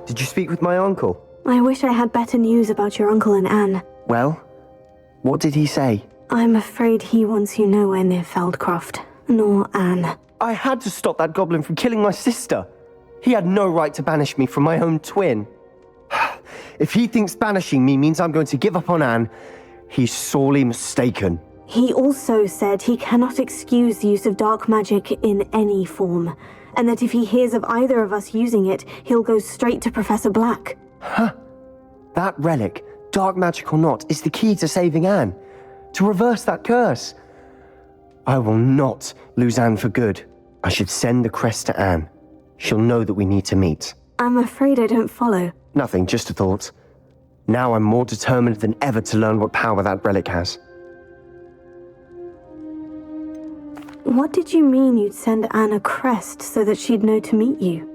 Did you speak with my uncle? I wish I had better news about your uncle and Anne. Well, what did he say? I'm afraid he wants you nowhere near Feldcroft, nor Anne. I had to stop that goblin from killing my sister. He had no right to banish me from my own twin. If he thinks banishing me means I'm going to give up on Anne, he's sorely mistaken. He also said he cannot excuse the use of dark magic in any form, and that if he hears of either of us using it, he'll go straight to Professor Black. Huh. That relic, dark magic or not, is the key to saving Anne. To reverse that curse. I will not lose Anne for good. I should send the crest to Anne. She'll know that we need to meet. I'm afraid I don't follow. Nothing, just a thought. Now I'm more determined than ever to learn what power that relic has. What did you mean you'd send Anne a crest so that she'd know to meet you?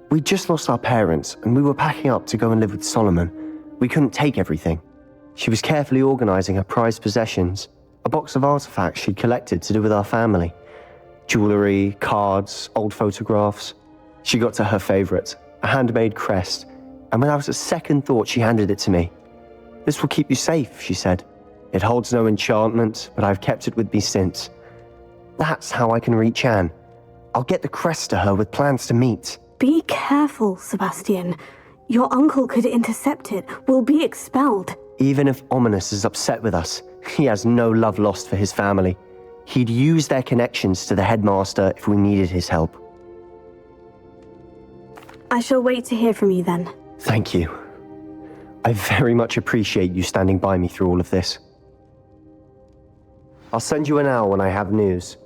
We just lost our parents, and we were packing up to go and live with Solomon. We couldn't take everything. She was carefully organizing her prized possessions, a box of artifacts she'd collected to do with our family. Jewelry, cards, old photographs. She got to her favorite, a handmade crest, and without a second thought she handed it to me. "This will keep you safe," she said. "It holds no enchantment, but I've kept it with me since. That's how I can reach Anne. I'll get the crest to her with plans to meet." Be careful, Sebastian. Your uncle could intercept it. We'll be expelled. Even if Ominous is upset with us, he has no love lost for his family. He'd use their connections to the headmaster if we needed his help. I shall wait to hear from you then. Thank you. I very much appreciate you standing by me through all of this. I'll send you an hour when I have news.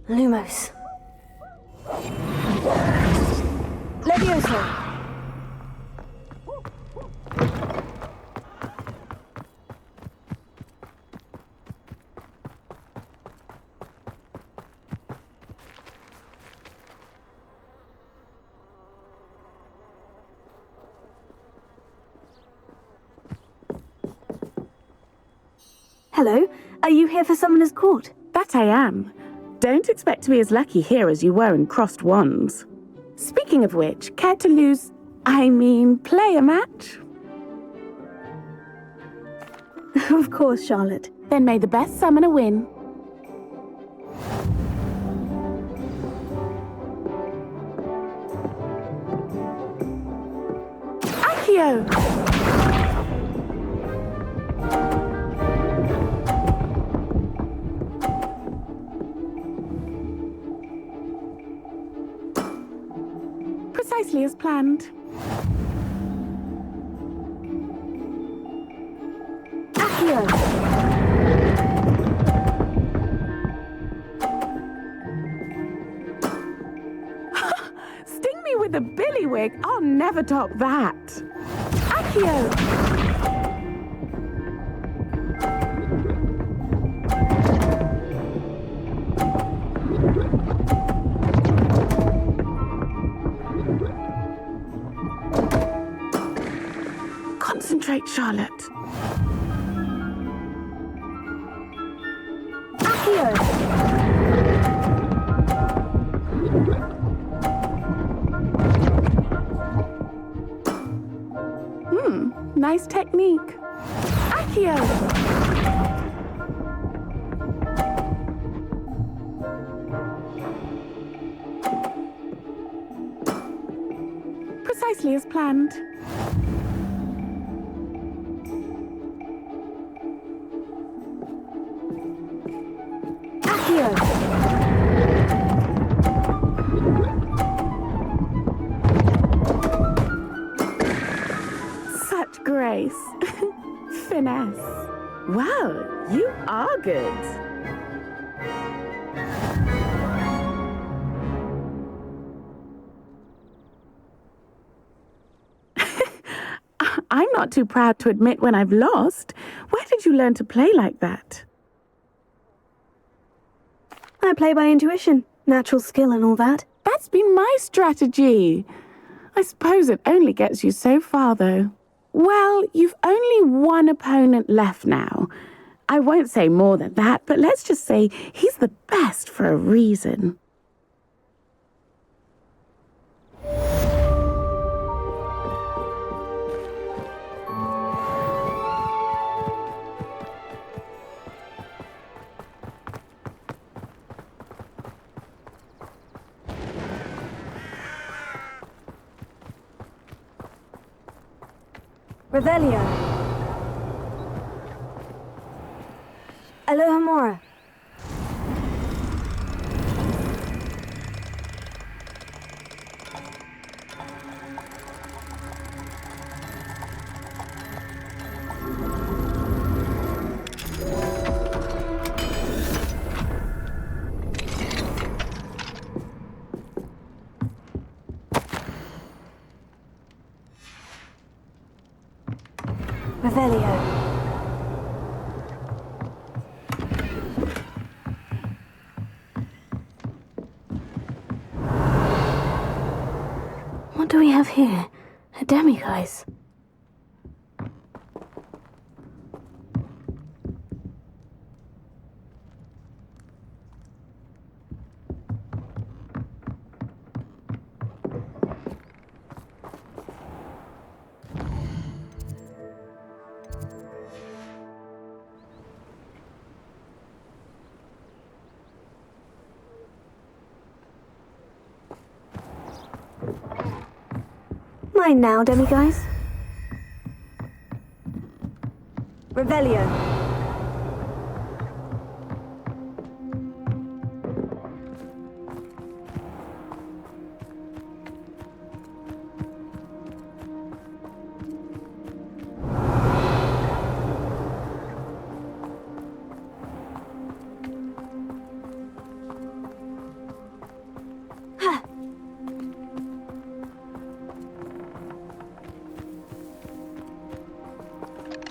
Lumos. Levioso. Hello, are you here for Summoner's Court? That I am. Don't expect to be as lucky here as you were in Crossed Wands. Speaking of which, care to play a match? Of course, Charlotte. Then may the best summoner win. Accio! Precisely as planned. Accio! Sting me with a billywig. I'll never top that. Accio! Concentrate, Charlotte. Accio! Nice technique. Accio! Precisely as planned. Accio! Such grace. Finesse. Wow, you are good. I'm not too proud to admit when I've lost. Where did you learn to play like that? I play by intuition, natural skill and all that. That's been my strategy. I suppose it only gets you so far, though. Well, you've only one opponent left now. I won't say more than that, but let's just say he's the best for a reason. Revelio. Alohomora. Revelio. What do we have here? A demiguise. Mine now, demiguise. Revelio.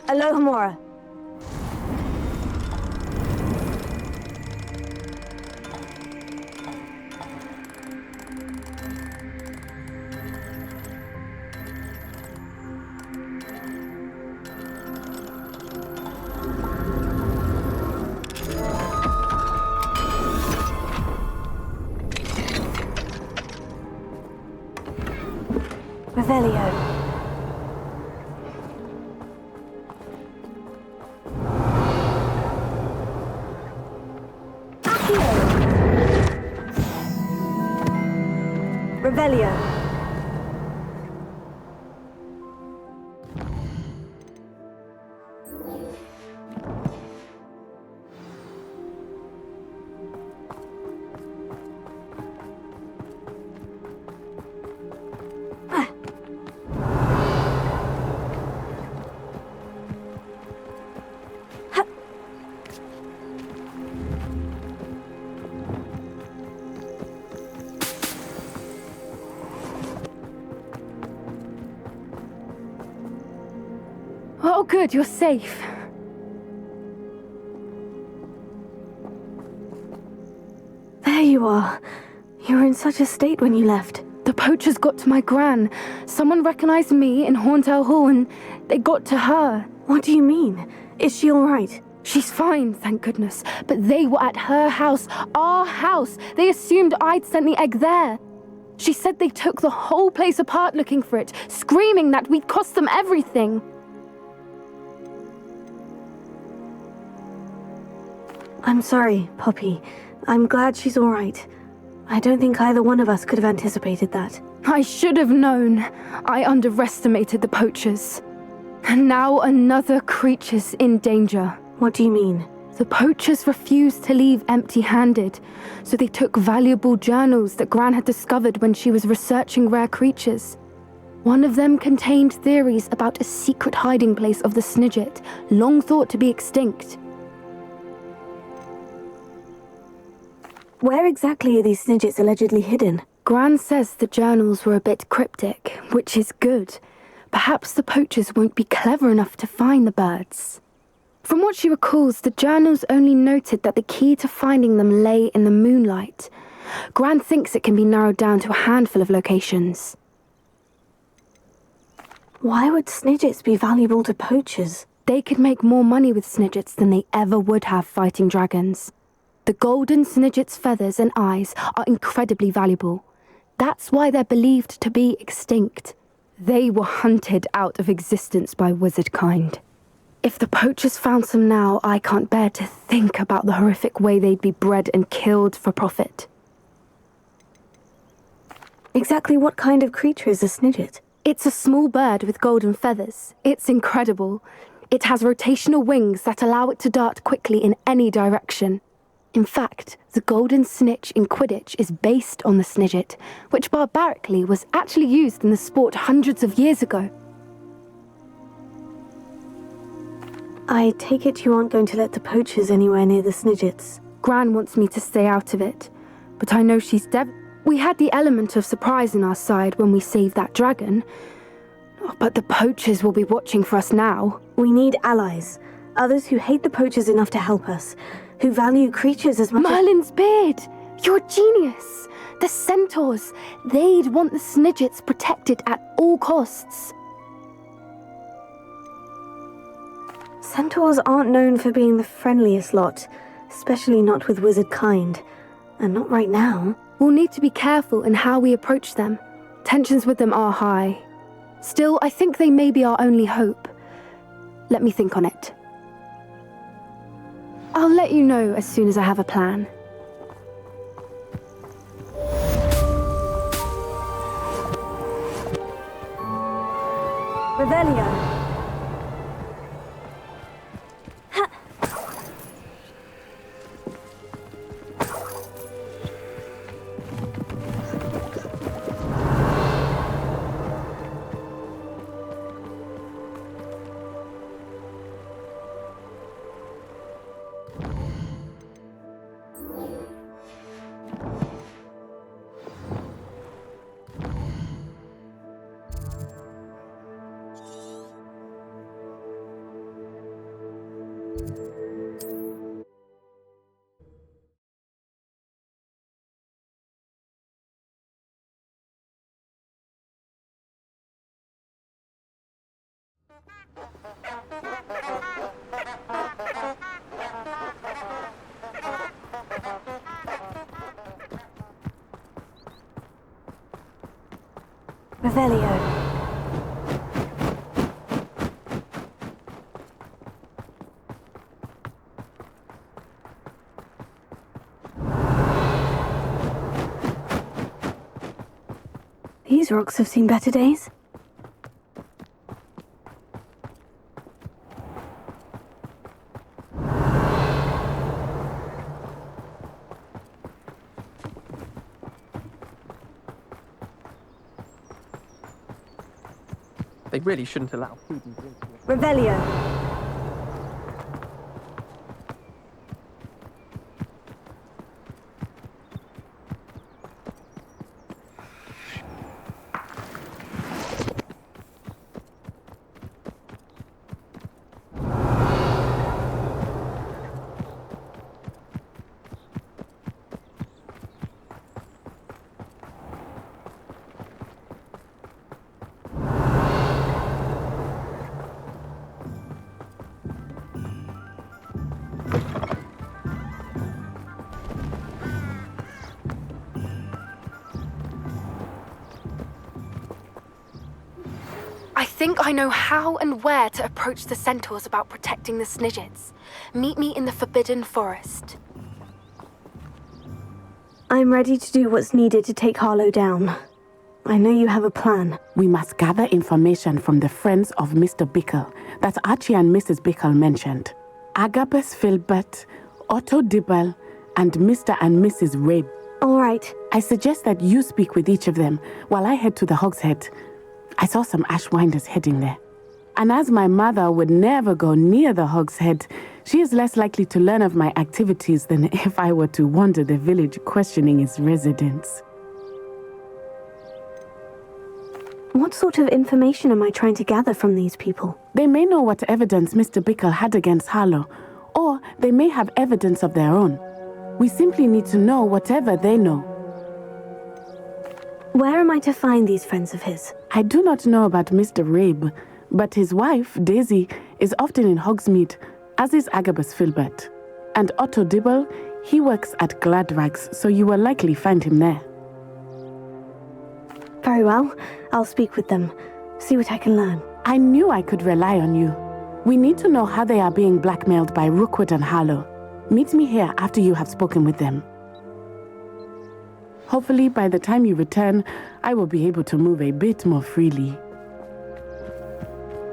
Alohomora. Revelio. Accio. Revelio. Oh, good, you're safe. There you are. You were in such a state when you left. The poachers got to my gran. Someone recognized me in Horntail Hall and they got to her. What do you mean? Is she all right? She's fine, thank goodness. But they were at her house, our house. They assumed I'd sent the egg there. She said they took the whole place apart looking for it, screaming that we'd cost them everything. I'm sorry, Poppy. I'm glad she's all right. I don't think either one of us could have anticipated that. I should have known. I underestimated the poachers. And now another creature's in danger. What do you mean? The poachers refused to leave empty-handed, so they took valuable journals that Gran had discovered when she was researching rare creatures. One of them contained theories about a secret hiding place of the Snidget, long thought to be extinct. Where exactly are these Snidgets allegedly hidden? Gran says the journals were a bit cryptic, which is good. Perhaps the poachers won't be clever enough to find the birds. From what she recalls, the journals only noted that the key to finding them lay in the moonlight. Gran thinks it can be narrowed down to a handful of locations. Why would Snidgets be valuable to poachers? They could make more money with Snidgets than they ever would have fighting dragons. The golden Snidget's feathers and eyes are incredibly valuable. That's why they're believed to be extinct. They were hunted out of existence by wizard kind. If the poachers found some now, I can't bear to think about the horrific way they'd be bred and killed for profit. Exactly what kind of creature is a Snidget? It's a small bird with golden feathers. It's incredible. It has rotational wings that allow it to dart quickly in any direction. In fact, the golden snitch in Quidditch is based on the Snidget, which barbarically was actually used in the sport hundreds of years ago. I take it you aren't going to let the poachers anywhere near the Snidgets. Gran wants me to stay out of it, but I know she's We had the element of surprise on our side when we saved that dragon, but the poachers will be watching for us now. We need allies, others who hate the poachers enough to help us, who value creatures as much Merlin's beard! You're a genius! The centaurs! They'd want the Snidgets protected at all costs. Centaurs aren't known for being the friendliest lot, especially not with wizard kind. And not right now. We'll need to be careful in how we approach them. Tensions with them are high. Still, I think they may be our only hope. Let me think on it. I'll let you know as soon as I have a plan. Revelio. Revelio. These rocks have seen better days. They really shouldn't allow food and drink. Revelio. I think I know how and where to approach the centaurs about protecting the Snidgets. Meet me in the Forbidden Forest. I'm ready to do what's needed to take Harlow down. I know you have a plan. We must gather information from the friends of Mr. Bickle that Archie and Mrs. Bickle mentioned. Agabus Filbert, Otto Dibble, and Mr. and Mrs. Rabe. All right. I suggest that you speak with each of them while I head to the Hogshead. I saw some Ashwinders heading there. And as my mother would never go near the Hogshead, she is less likely to learn of my activities than if I were to wander the village questioning its residents. What sort of information am I trying to gather from these people? They may know what evidence Mr. Bickle had against Harlow, or they may have evidence of their own. We simply need to know whatever they know. Where am I to find these friends of his? I do not know about Mr. Rabe, but his wife, Daisy, is often in Hogsmeade, as is Agabus Filbert. And Otto Dibble, he works at Gladrags, so you will likely find him there. Very well. I'll speak with them. See what I can learn. I knew I could rely on you. We need to know how they are being blackmailed by Rookwood and Harlow. Meet me here after you have spoken with them. Hopefully, by the time you return, I will be able to move a bit more freely.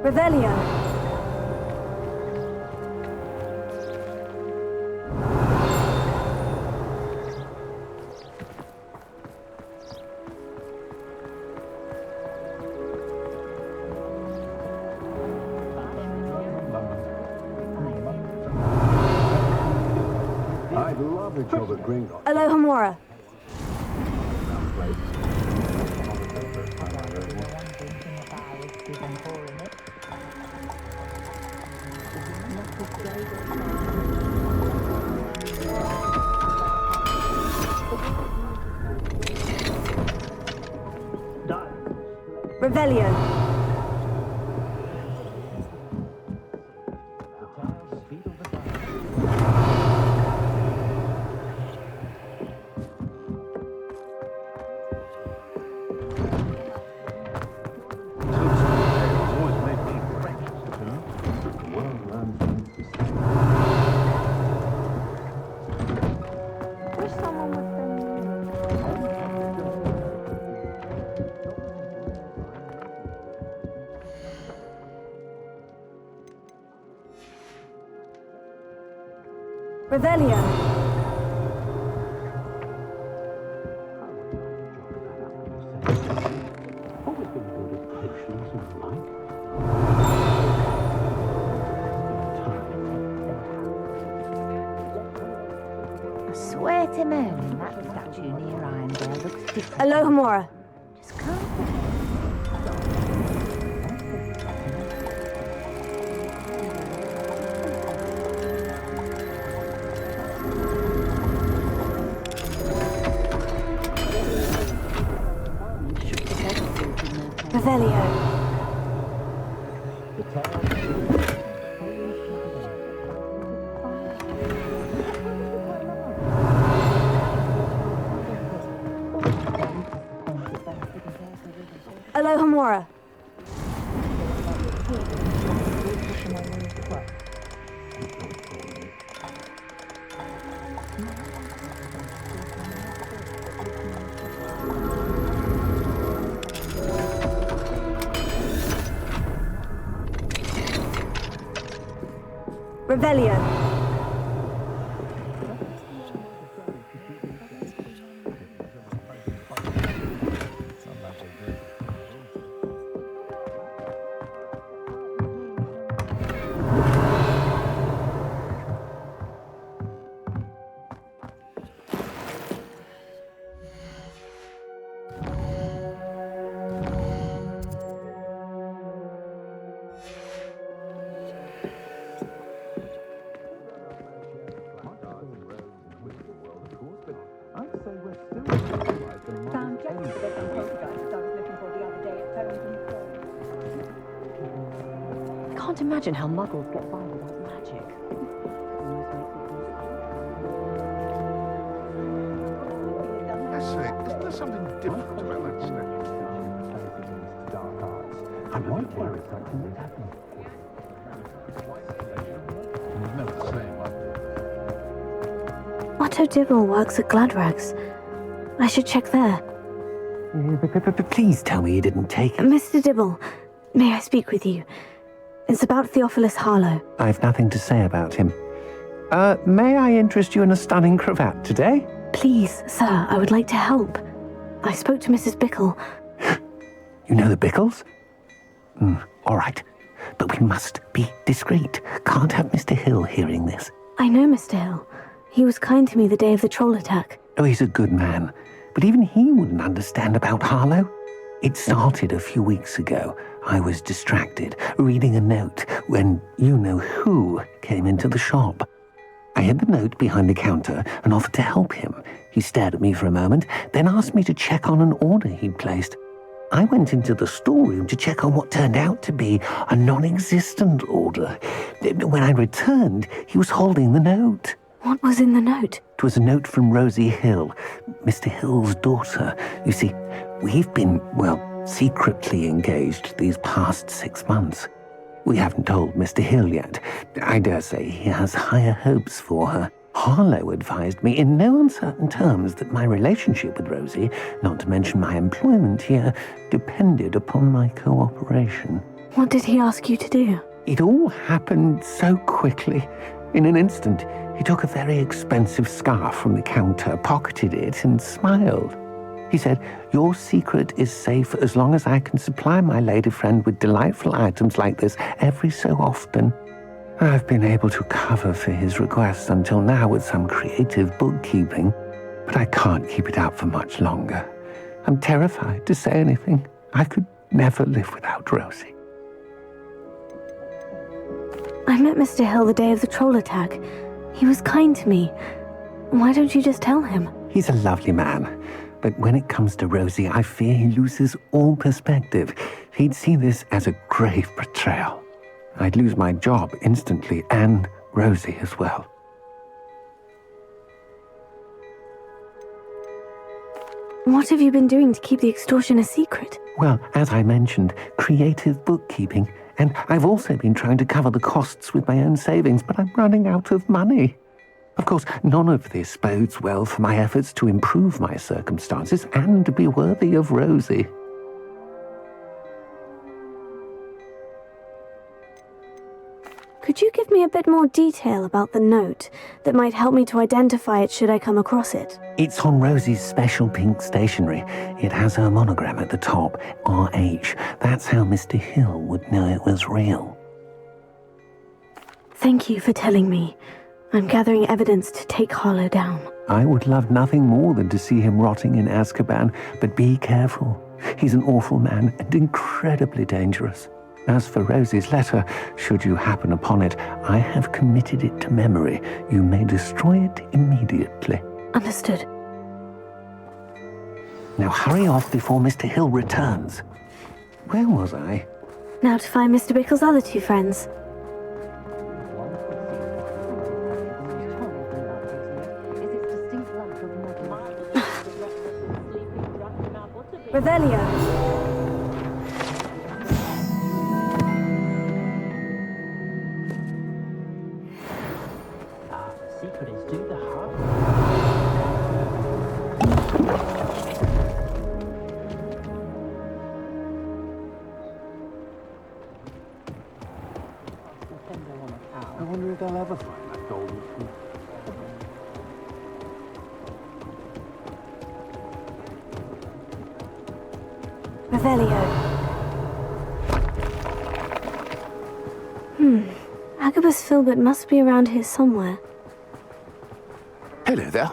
Revelio. I'd love a job at Gringotts. Alohomora. Revelio. Revelio. I swear to Merlin, that statue near Irondale looks different. Alohomora. Just can't. Revelio. Alohomora. Revelio. I can't imagine how muggles get by without magic. Isn't there something different about that statue? Dark arts. I wonder where exactly it happened. It's never the same, Otto Dibble works at Gladrags. I should check there. Please tell me you didn't take it. Mr. Dibble, may I speak with you? It's about Theophilus Harlow. I've nothing to say about him. May I interest you in a stunning cravat today? Please, sir, I would like to help. I spoke to Mrs. Bickle. You know the Bickles? All right. But we must be discreet. Can't have Mr. Hill hearing this. I know Mr. Hill. He was kind to me the day of the troll attack. Oh, he's a good man. But even he wouldn't understand about Harlow. It started a few weeks ago. I was distracted, reading a note, when you-know-who came into the shop. I hid the note behind the counter and offered to help him. He stared at me for a moment, then asked me to check on an order he'd placed. I went into the storeroom to check on what turned out to be a non-existent order. When I returned, he was holding the note. What was in the note? It was a note from Rosie Hill, Mr. Hill's daughter. You see, we've been, secretly engaged these past 6 months. We haven't told Mr. Hill yet. I dare say he has higher hopes for her. Harlow advised me in no uncertain terms that my relationship with Rosie, not to mention my employment here, depended upon my cooperation. What did he ask you to do? It all happened so quickly. In an instant, he took a very expensive scarf from the counter, pocketed it, and smiled. He said, "Your secret is safe as long as I can supply my lady friend with delightful items like this every so often." I've been able to cover for his requests until now with some creative bookkeeping, but I can't keep it up for much longer. I'm terrified to say anything. I could never live without Rosie. I met Mr. Hill the day of the troll attack. He was kind to me. Why don't you just tell him? He's a lovely man, but when it comes to Rosie, I fear he loses all perspective. He'd see this as a grave betrayal. I'd lose my job instantly, and Rosie as well. What have you been doing to keep the extortion a secret? Well, as I mentioned, creative bookkeeping, and I've also been trying to cover the costs with my own savings, but I'm running out of money. Of course, none of this bodes well for my efforts to improve my circumstances and to be worthy of Rosie. Could you give me a bit more detail about the note that might help me to identify it should I come across it? It's on Rosie's special pink stationery. It has her monogram at the top, RH. That's how Mr. Hill would know it was real. Thank you for telling me. I'm gathering evidence to take Harlow down. I would love nothing more than to see him rotting in Azkaban, but be careful. He's an awful man and incredibly dangerous. As for Rosie's letter, should you happen upon it, I have committed it to memory. You may destroy it immediately. Understood. Now hurry off before Mr. Hill returns. Where was I? Now to find Mr. Bickle's other two friends. Revelio. wonder if they'll ever find that golden key. Revelio. Agabus Filbert must be around here somewhere. Hello there.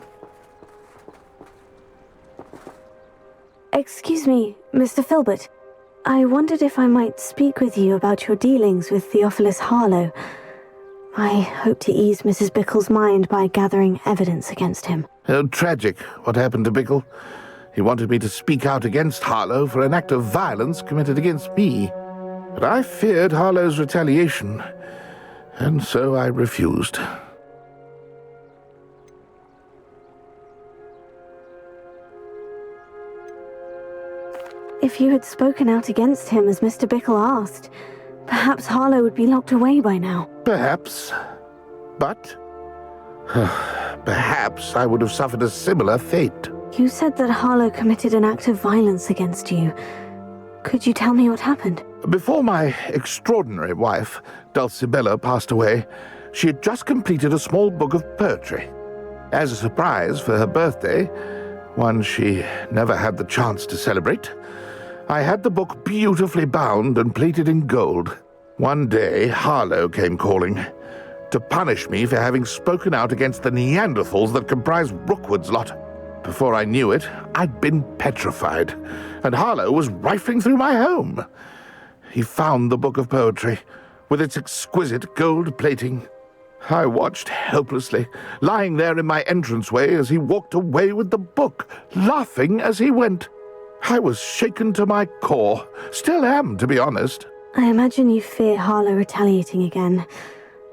Excuse me, Mr. Filbert. I wondered if I might speak with you about your dealings with Theophilus Harlow. I hope to ease Mrs. Bickle's mind by gathering evidence against him. Oh, tragic what happened to Bickle. He wanted me to speak out against Harlow for an act of violence committed against me. But I feared Harlow's retaliation, and so I refused. If you had spoken out against him as Mr. Bickle asked, perhaps Harlow would be locked away by now. Perhaps. But perhaps I would have suffered a similar fate. You said that Harlow committed an act of violence against you. Could you tell me what happened? Before my extraordinary wife, Dulcibella, passed away, she had just completed a small book of poetry. As a surprise for her birthday, one she never had the chance to celebrate, I had the book beautifully bound and plated in gold. One day, Harlow came calling to punish me for having spoken out against the Neanderthals that comprise Rookwood's lot. Before I knew it, I'd been petrified, and Harlow was rifling through my home. He found the book of poetry, with its exquisite gold plating. I watched helplessly, lying there in my entranceway as he walked away with the book, laughing as he went. I was shaken to my core. Still am, to be honest. I imagine you fear Harlow retaliating again.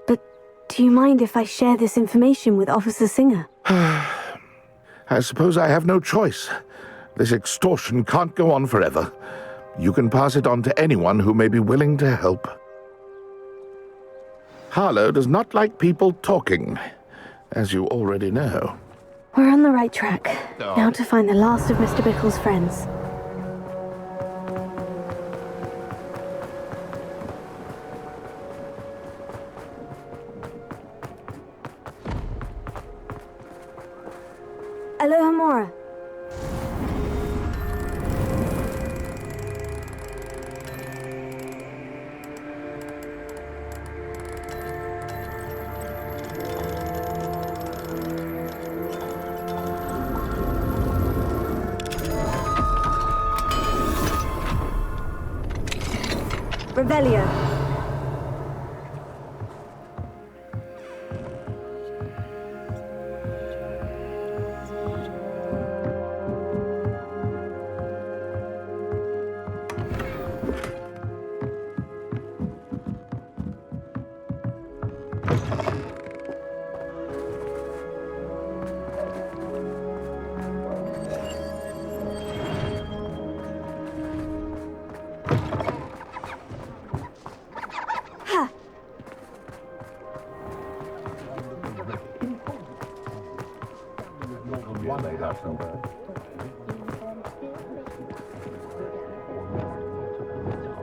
But do you mind if I share this information with Officer Singer? I suppose I have no choice. This extortion can't go on forever. You can pass it on to anyone who may be willing to help. Harlow does not like people talking, as you already know. We're on the right track. Now to find the last of Mr. Bickle's friends. Aloha Mora. Revelio.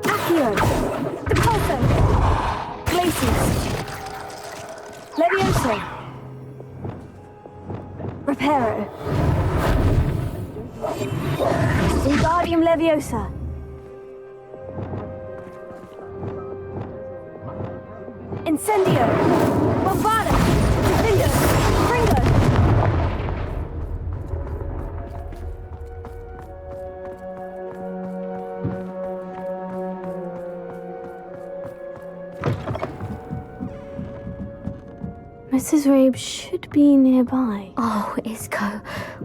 Accio, Depulso, Glacius, Levioso, Reparo, Wingardium Leviosa, Incendio, Bombada, Defendo, Fringo. Mrs. Rabe should be nearby. Oh, Isco,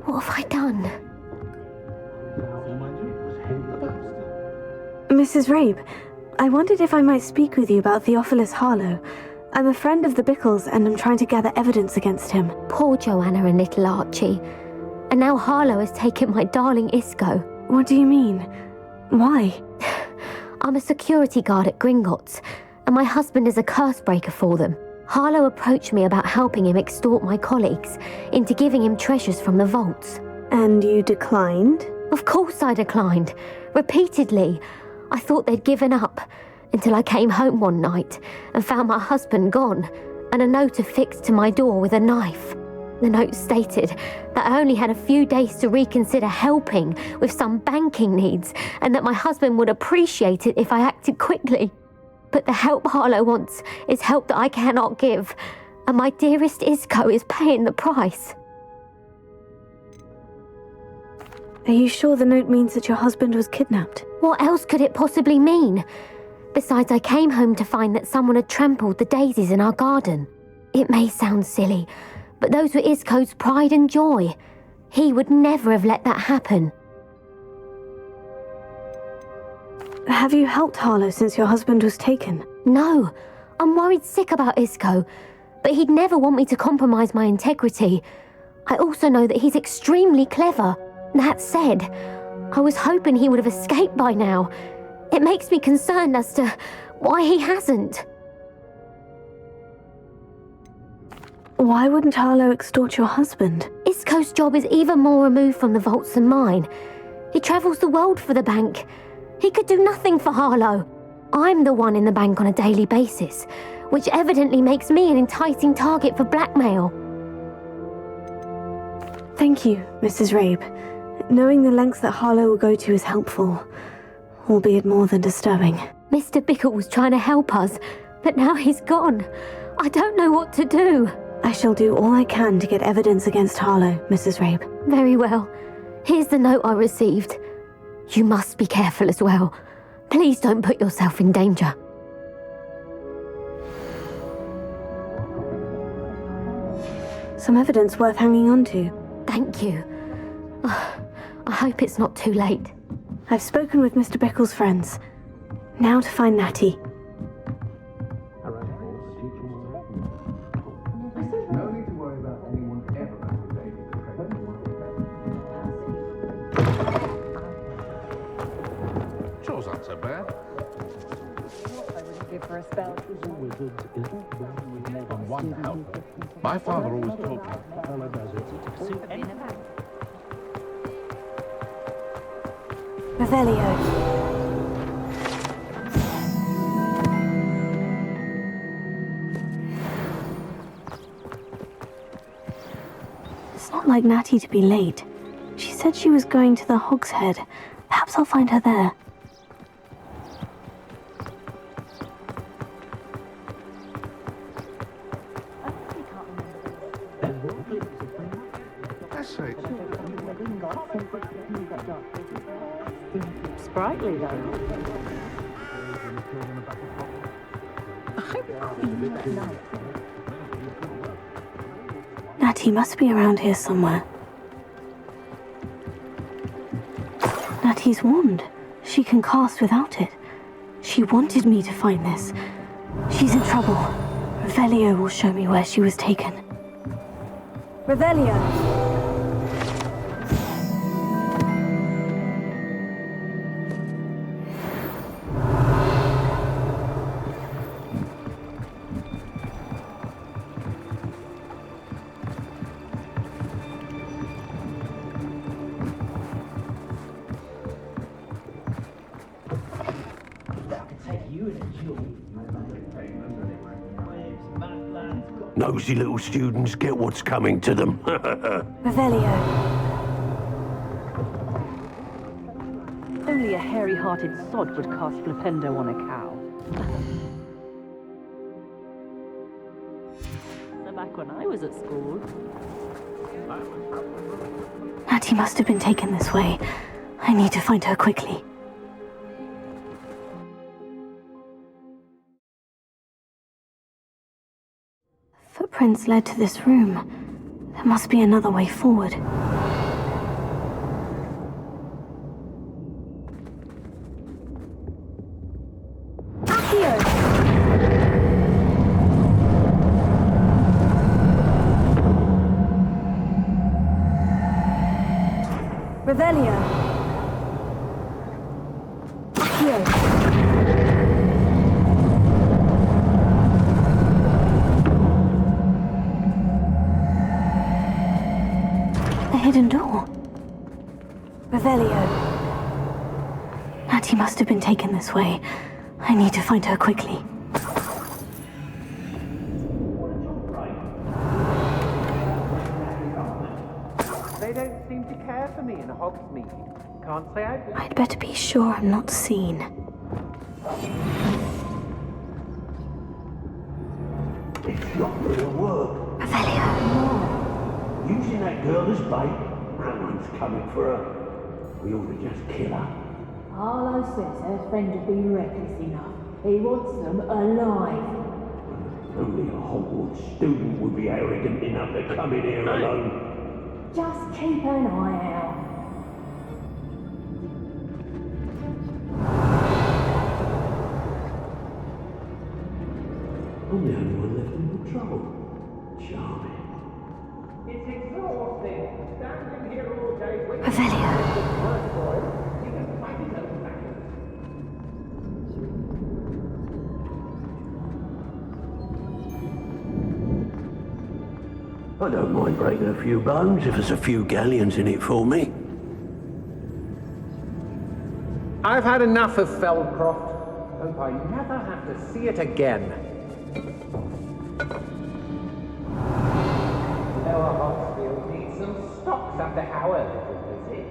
what have I done? Mrs. Rabe, I wondered if I might speak with you about Theophilus Harlow. I'm a friend of the Bickles and I'm trying to gather evidence against him. Poor Joanna and little Archie. And now Harlow has taken my darling Isco. What do you mean? Why? I'm a security guard at Gringotts, and my husband is a curse breaker for them. Harlow approached me about helping him extort my colleagues into giving him treasures from the vaults. And you declined? Of course I declined. Repeatedly. I thought they'd given up, until I came home one night and found my husband gone, and a note affixed to my door with a knife. The note stated that I only had a few days to reconsider helping with some banking needs and that my husband would appreciate it if I acted quickly. But the help Harlow wants is help that I cannot give, and my dearest Isco is paying the price. Are you sure the note means that your husband was kidnapped? What else could it possibly mean? Besides, I came home to find that someone had trampled the daisies in our garden. It may sound silly, but those were Isco's pride and joy. He would never have let that happen. Have you helped Harlow since your husband was taken? No, I'm worried sick about Isco, but he'd never want me to compromise my integrity. I also know that he's extremely clever. That said, I was hoping he would have escaped by now. It makes me concerned as to why he hasn't. Why wouldn't Harlow extort your husband? Isco's job is even more removed from the vaults than mine. He travels the world for the bank. He could do nothing for Harlow. I'm the one in the bank on a daily basis, which evidently makes me an enticing target for blackmail. Thank you, Mrs. Rabe. Knowing the lengths that Harlow will go to is helpful, albeit more than disturbing. Mr. Bickle was trying to help us, but now he's gone. I don't know what to do. I shall do all I can to get evidence against Harlow, Mrs. Rabe. Very well. Here's the note I received. You must be careful as well. Please don't put yourself in danger. Some evidence worth hanging on to. Thank you. I hope it's not too late. I've spoken with Mr. Bickle's friends. Now to find Natty. No need to worry about anyone ever activating the credit. Sure, not so bad. For a spell. On one helper. My father always told me. Hello, does it? Revelio. It's not like Natty to be late. She said she was going to the Hog's Head. Perhaps I'll find her there. Sprightly, though. Natty must be around here somewhere. Natty's wand. She can cast without it. She wanted me to find this. She's in trouble. Revelio will show me where she was taken. Revelio! Nosy little students get what's coming to them. Revelio. Only a hairy-hearted sod would cast Flipendo on a cow. So back when I was at school... Natty must have been taken this way. I need to find her quickly. Footprints led to this room. There must be another way forward. Accio! Revelio! Accio! Hidden door. Revelio. Natty must have been taken this way. I need to find her quickly. to care for me in Hogsmeade. Can't say I do. I'd better be sure I'm not seen. It's not gonna work. Revelio. Using that girl as bait, no one's coming for her. We ought to just kill her. Harlow says her friend will be reckless enough. He wants them alive. Only a Hogwarts student would be arrogant enough to come in here alone. Just keep an eye out. I'm the only one left in patrol. Charming. It's exhausting. Standing here all day waiting Revelio. for it. You can find his own back. I don't mind breaking a few bones if there's a few galleons in it for me. I've had enough of Feldcroft. Hope I never have to see it again. Lower Hogsfield needs some stocks after our little visit.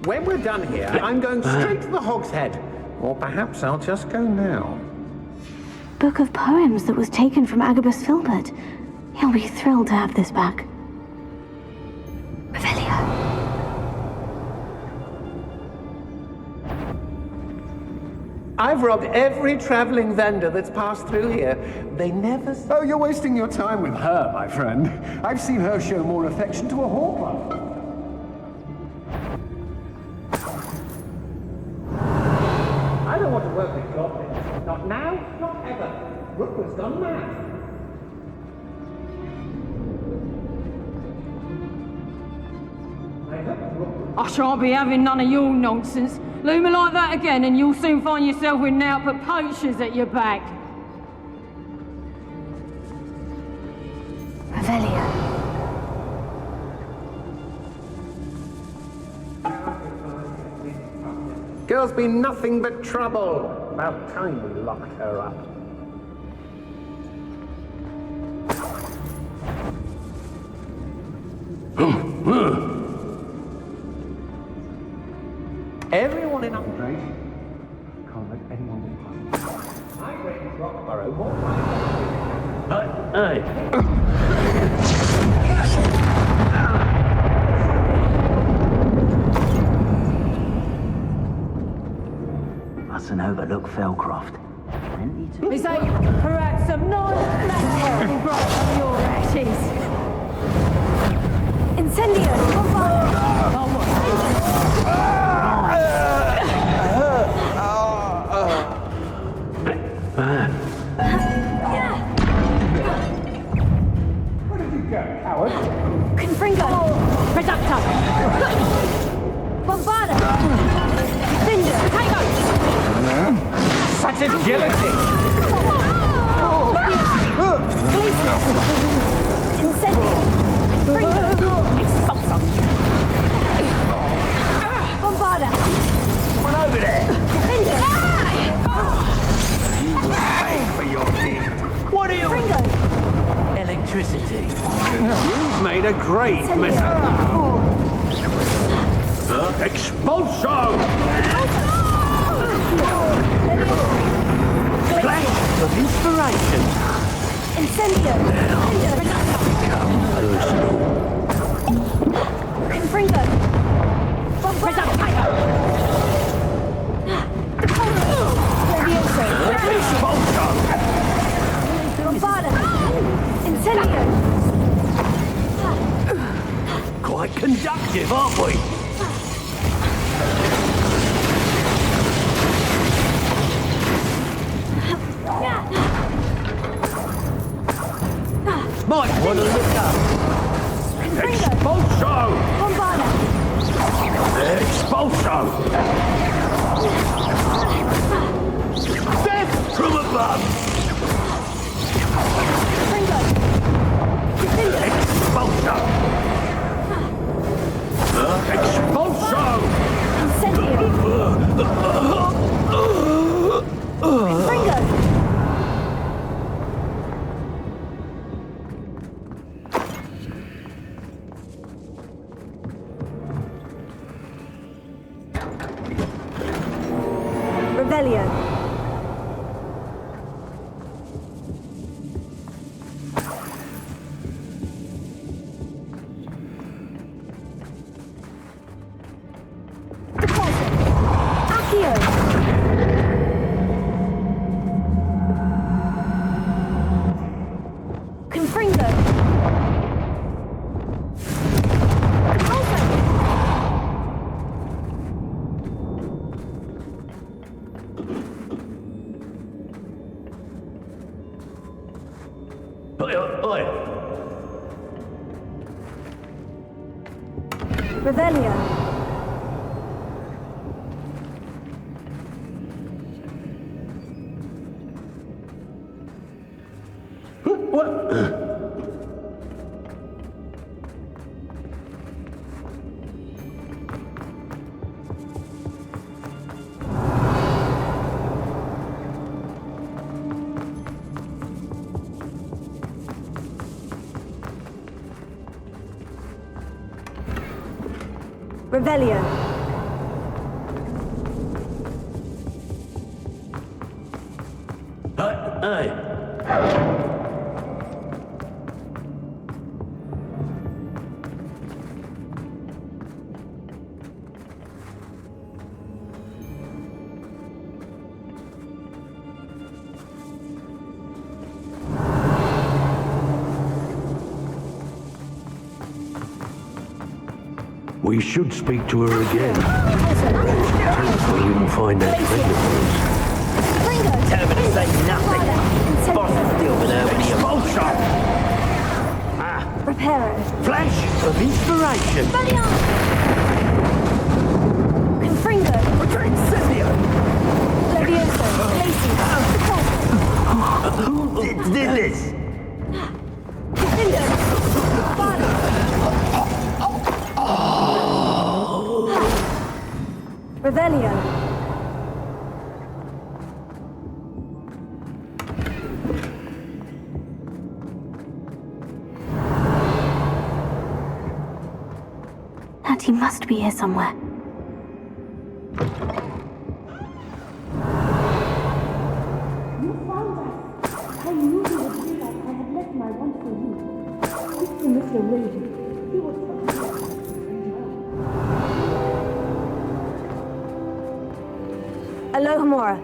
When we're done here, I'm going straight to the Hog's Head. Or perhaps I'll just go now. Book of poems that was taken from Agabus Filbert. He'll be thrilled to have this back. Revelio. I've robbed every traveling vendor that's passed through here. They never... Oh, you're wasting your time with her, my friend. I've seen her show more affection to a hawker. I don't want to work with goblins. Not now, not ever. Rookwood's gone mad. I hope Rookwood... I shan't be having none of your nonsense. Leave me like that again and you'll soon find yourself with naught but poachers at your back. Revelio. Girl's been nothing but trouble. About time we locked her up. Everyone in Upgrade can't let anyone be past. I reckon Rockborough more Mustn't overlook Felcroft. Is that perhaps some nice black will grow from your ashes? Incendio! Oh, what? Where did you go, coward? Confringo! Reducto! Bombarda! Cinder! Such agility! Incendio! Fringo! Expulso! Bombarda! One over there! Pay for your deed. What are you... Fringo! Electricity. You've made a great mistake. Expulso! Flash of inspiration. Incendio! Become personal. Confringo! Bombarda! Expulso! Bombarda! Incendio! Quite conductive, aren't we? Might want to look up. Expulso! Bombarda! Expulso! Death from above! Fringo! Expulso! Expulso! Incendio! Fringo! Revelio. Revelio. Revelio. We should speak to her again. Hopefully we can find that pregnant ones. Tell her to say nothing. Boss will deal with her when he emotion. Reparo. Flash of inspiration. Confringo. Incendio. Levioso. Lacey. Who did this? Revelio. Natty must be here somewhere. You found us. I knew you would do that. I had left my wand for you. Speak to Mr. Reid. He was Alohomora.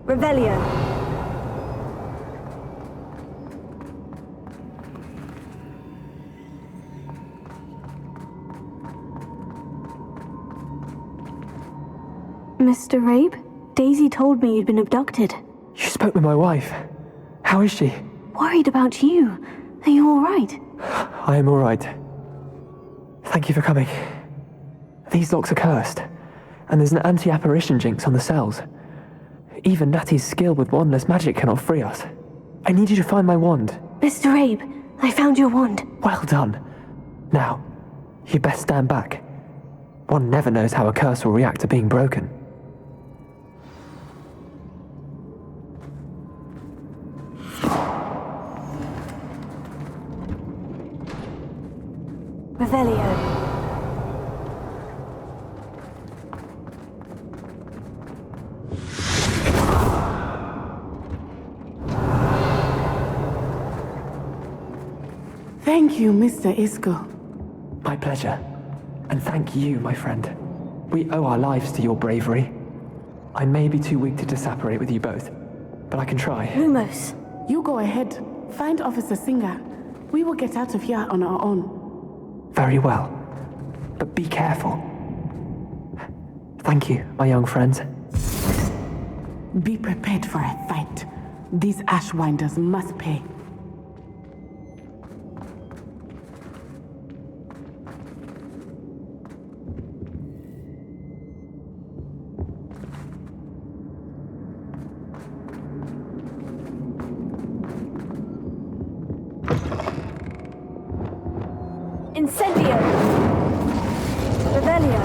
Revelio. Mr. Rabe, Daisy told me you'd been abducted. You spoke with my wife. How is she? Worried about you. Are you all right? I am all right. Thank you for coming. These locks are cursed, and there's an anti-apparition jinx on the cells. Even Natty's skill with wandless magic cannot free us. I need you to find my wand. Mr. Rabe, I found your wand. Well done. Now, you best stand back. One never knows how a curse will react to being broken. Revelio. Thank you, Mr. Isco. My pleasure. And thank you, my friend. We owe our lives to your bravery. I may be too weak to disapparate with you both, but I can try. Lumos. You go ahead. Find Officer Singer. We will get out of here on our own. Very well. But be careful. Thank you, my young friends. Be prepared for a fight. These Ashwinders must pay. Incendio. Revelio.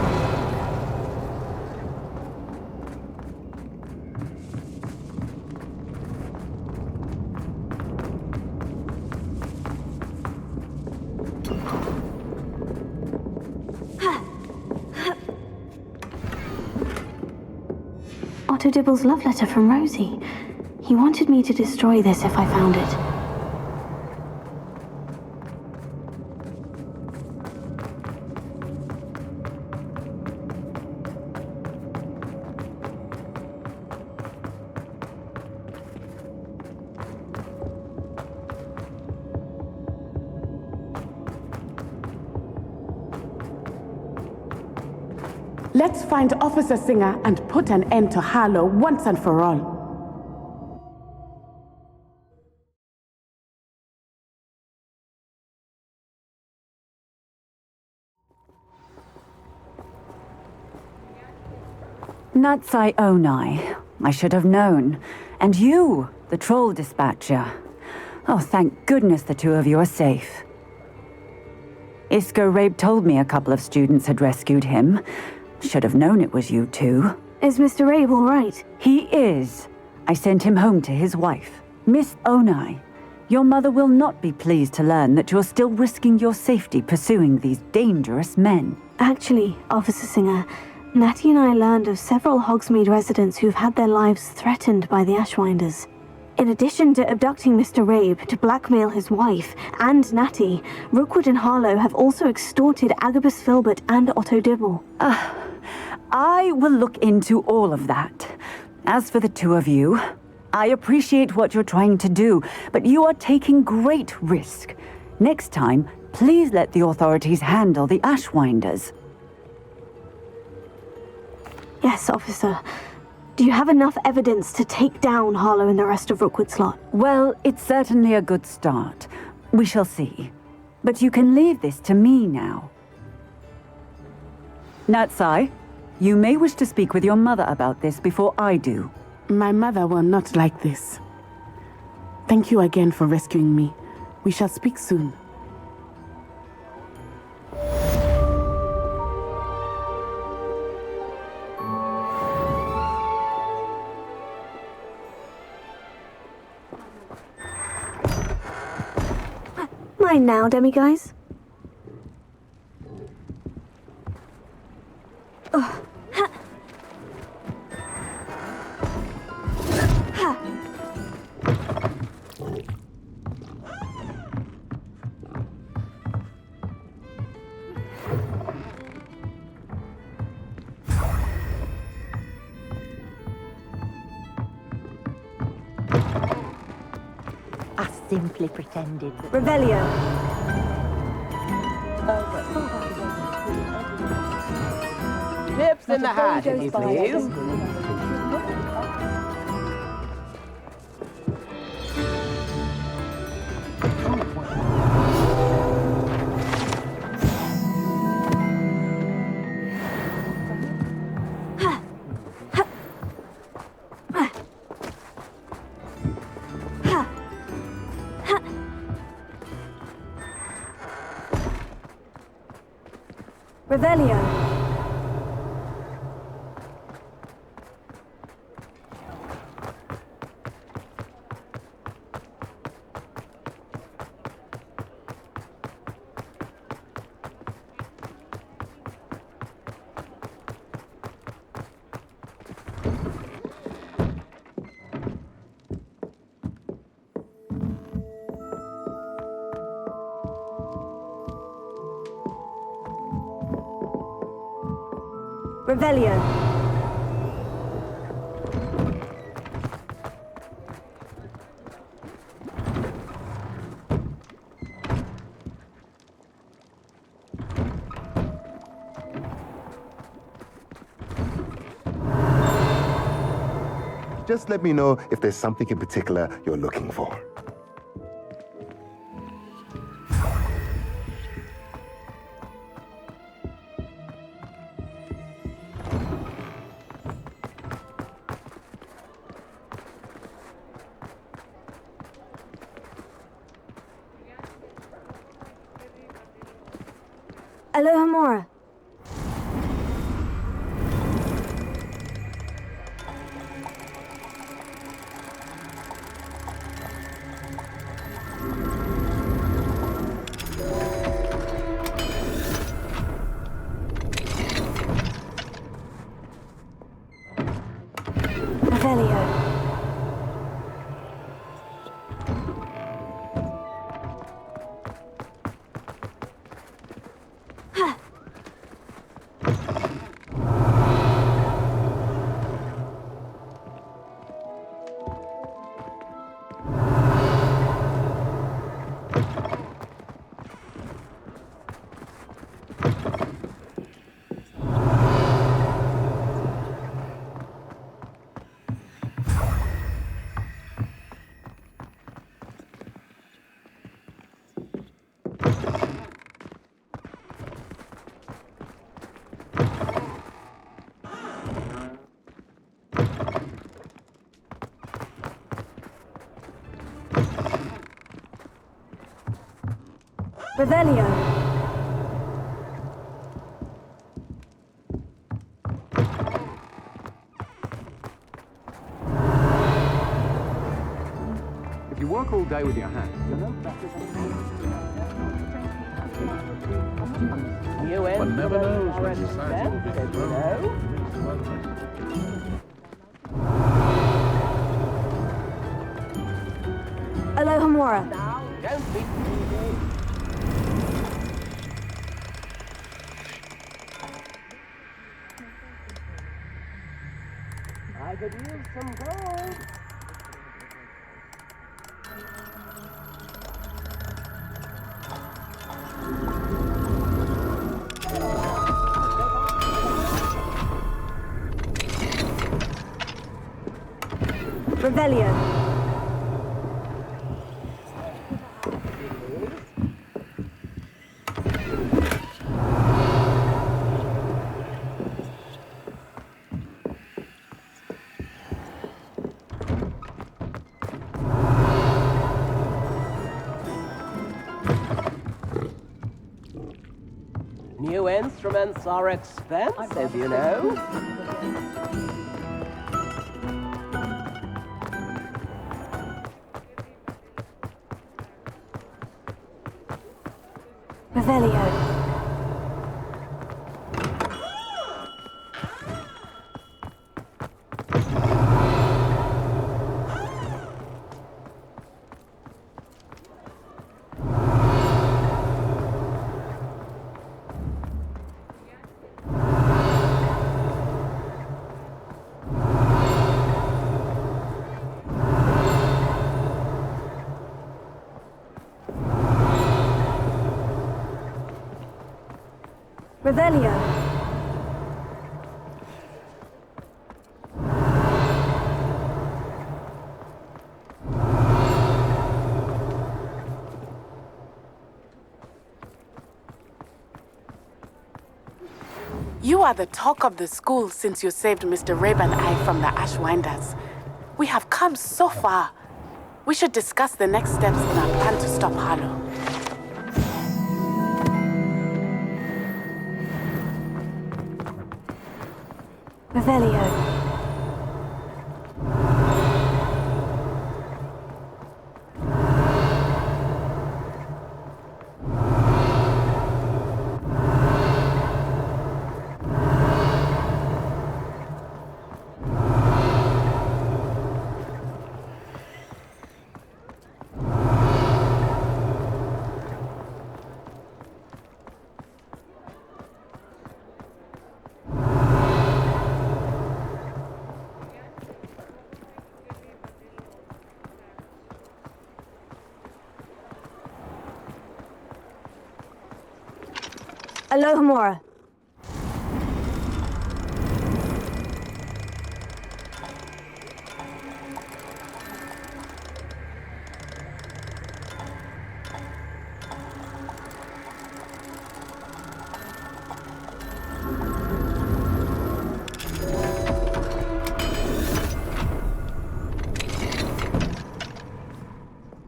Otto Dibble's love letter from Rosie. He wanted me to destroy this if I found it. Let's find Officer Singer and put an end to Harlow once and for all. Natsai Onai. I should have known. And you, the troll dispatcher. Oh, thank goodness the two of you are safe. Isco Rabe told me a couple of students had rescued him. Should have known it was you two. Is Mr. Rabe all right? He is. I sent him home to his wife. Miss Onai, your mother will not be pleased to learn that you're still risking your safety pursuing these dangerous men. Actually, Officer Singer, Natty and I learned of several Hogsmeade residents who've had their lives threatened by the Ashwinders. In addition to abducting Mr. Rabe to blackmail his wife and Natty, Rookwood and Harlow have also extorted Agabus Filbert and Otto Dibble. I will look into all of that. As for the two of you, I appreciate what you're trying to do, but you are taking great risk. Next time, please let the authorities handle the Ashwinders. Yes, officer. Do you have enough evidence to take down Harlow and the rest of Rookwood's lot? Well, it's certainly a good start. We shall see. But you can leave this to me now. Natsai, you may wish to speak with your mother about this before I do. My mother will not like this. Thank you again for rescuing me. We shall speak soon. Mine now, demiguise. I simply pretended that... Revelio. Nips in the hat, if you please. Revelio. Revelio. Just let me know if there's something in particular you're looking for. Aloha Mora. Revelio. If you work all day with your hands, you're no better than... One never knows when society will be thrown. Alohomora. Don't be I could use some gold. Revelio. New instruments are expensive, you know. Revelio. Revelio. You are the talk of the school since you saved Mr. Rabe and I from the Ashwinders. We have come so far. We should discuss the next steps in our plan to stop Harlow. Revelio. Alohomora.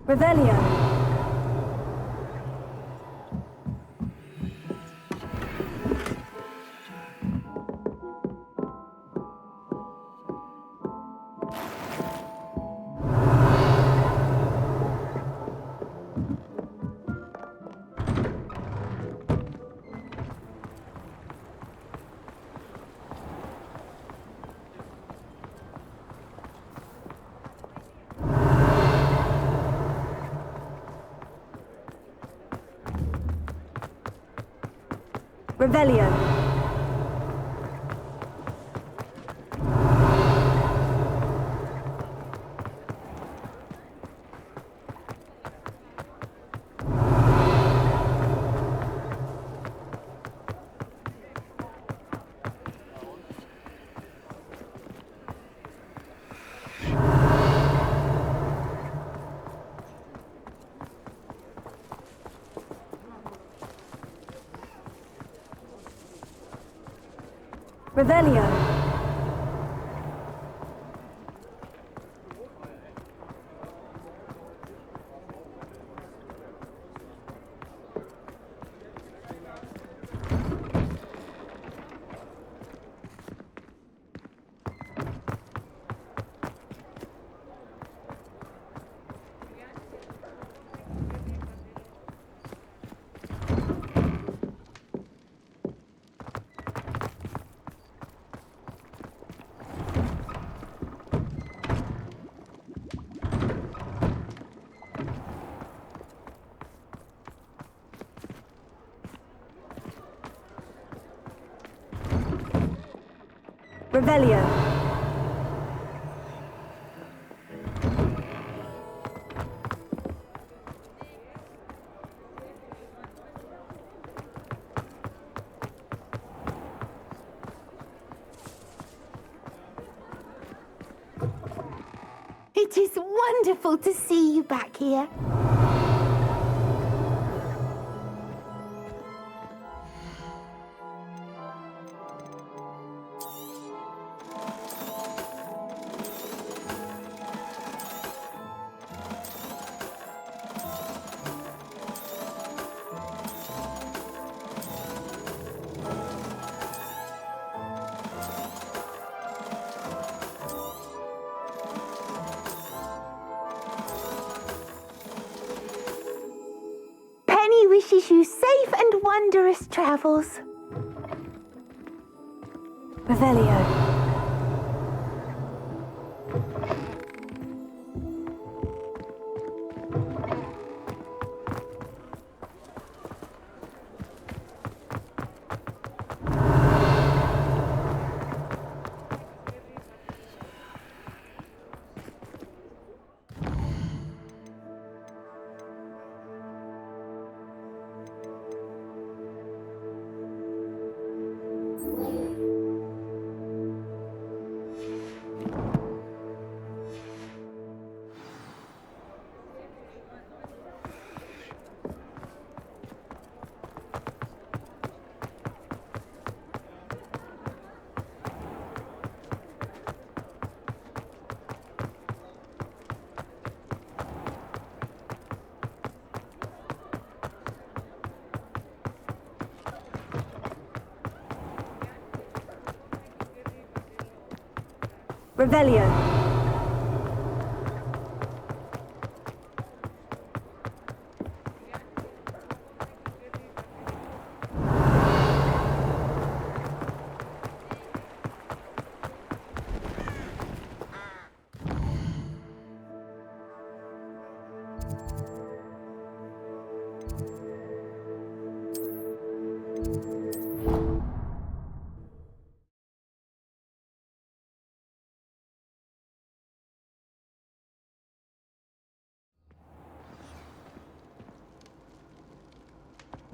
Revelio. Revelio. Revelio. Revelio. It is wonderful to see you back here. Wishes you safe and wondrous travels. Revelio. Revelio.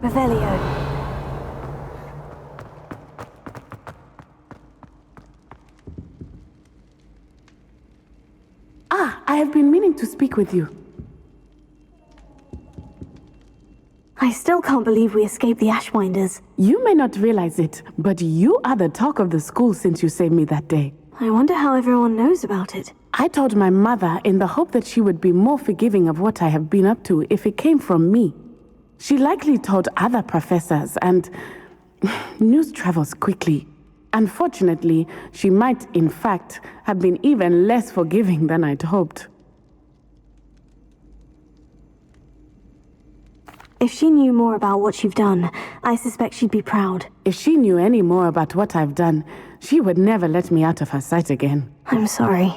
Revelio. I have been meaning to speak with you. I still can't believe we escaped the Ashwinders. You may not realize it, but you are the talk of the school since you saved me that day. I wonder how everyone knows about it. I told my mother in the hope that she would be more forgiving of what I have been up to if it came from me. She likely told other professors, and news travels quickly. Unfortunately, she might, in fact, have been even less forgiving than I'd hoped. If she knew more about what you've done, I suspect she'd be proud. If she knew any more about what I've done, she would never let me out of her sight again. I'm sorry.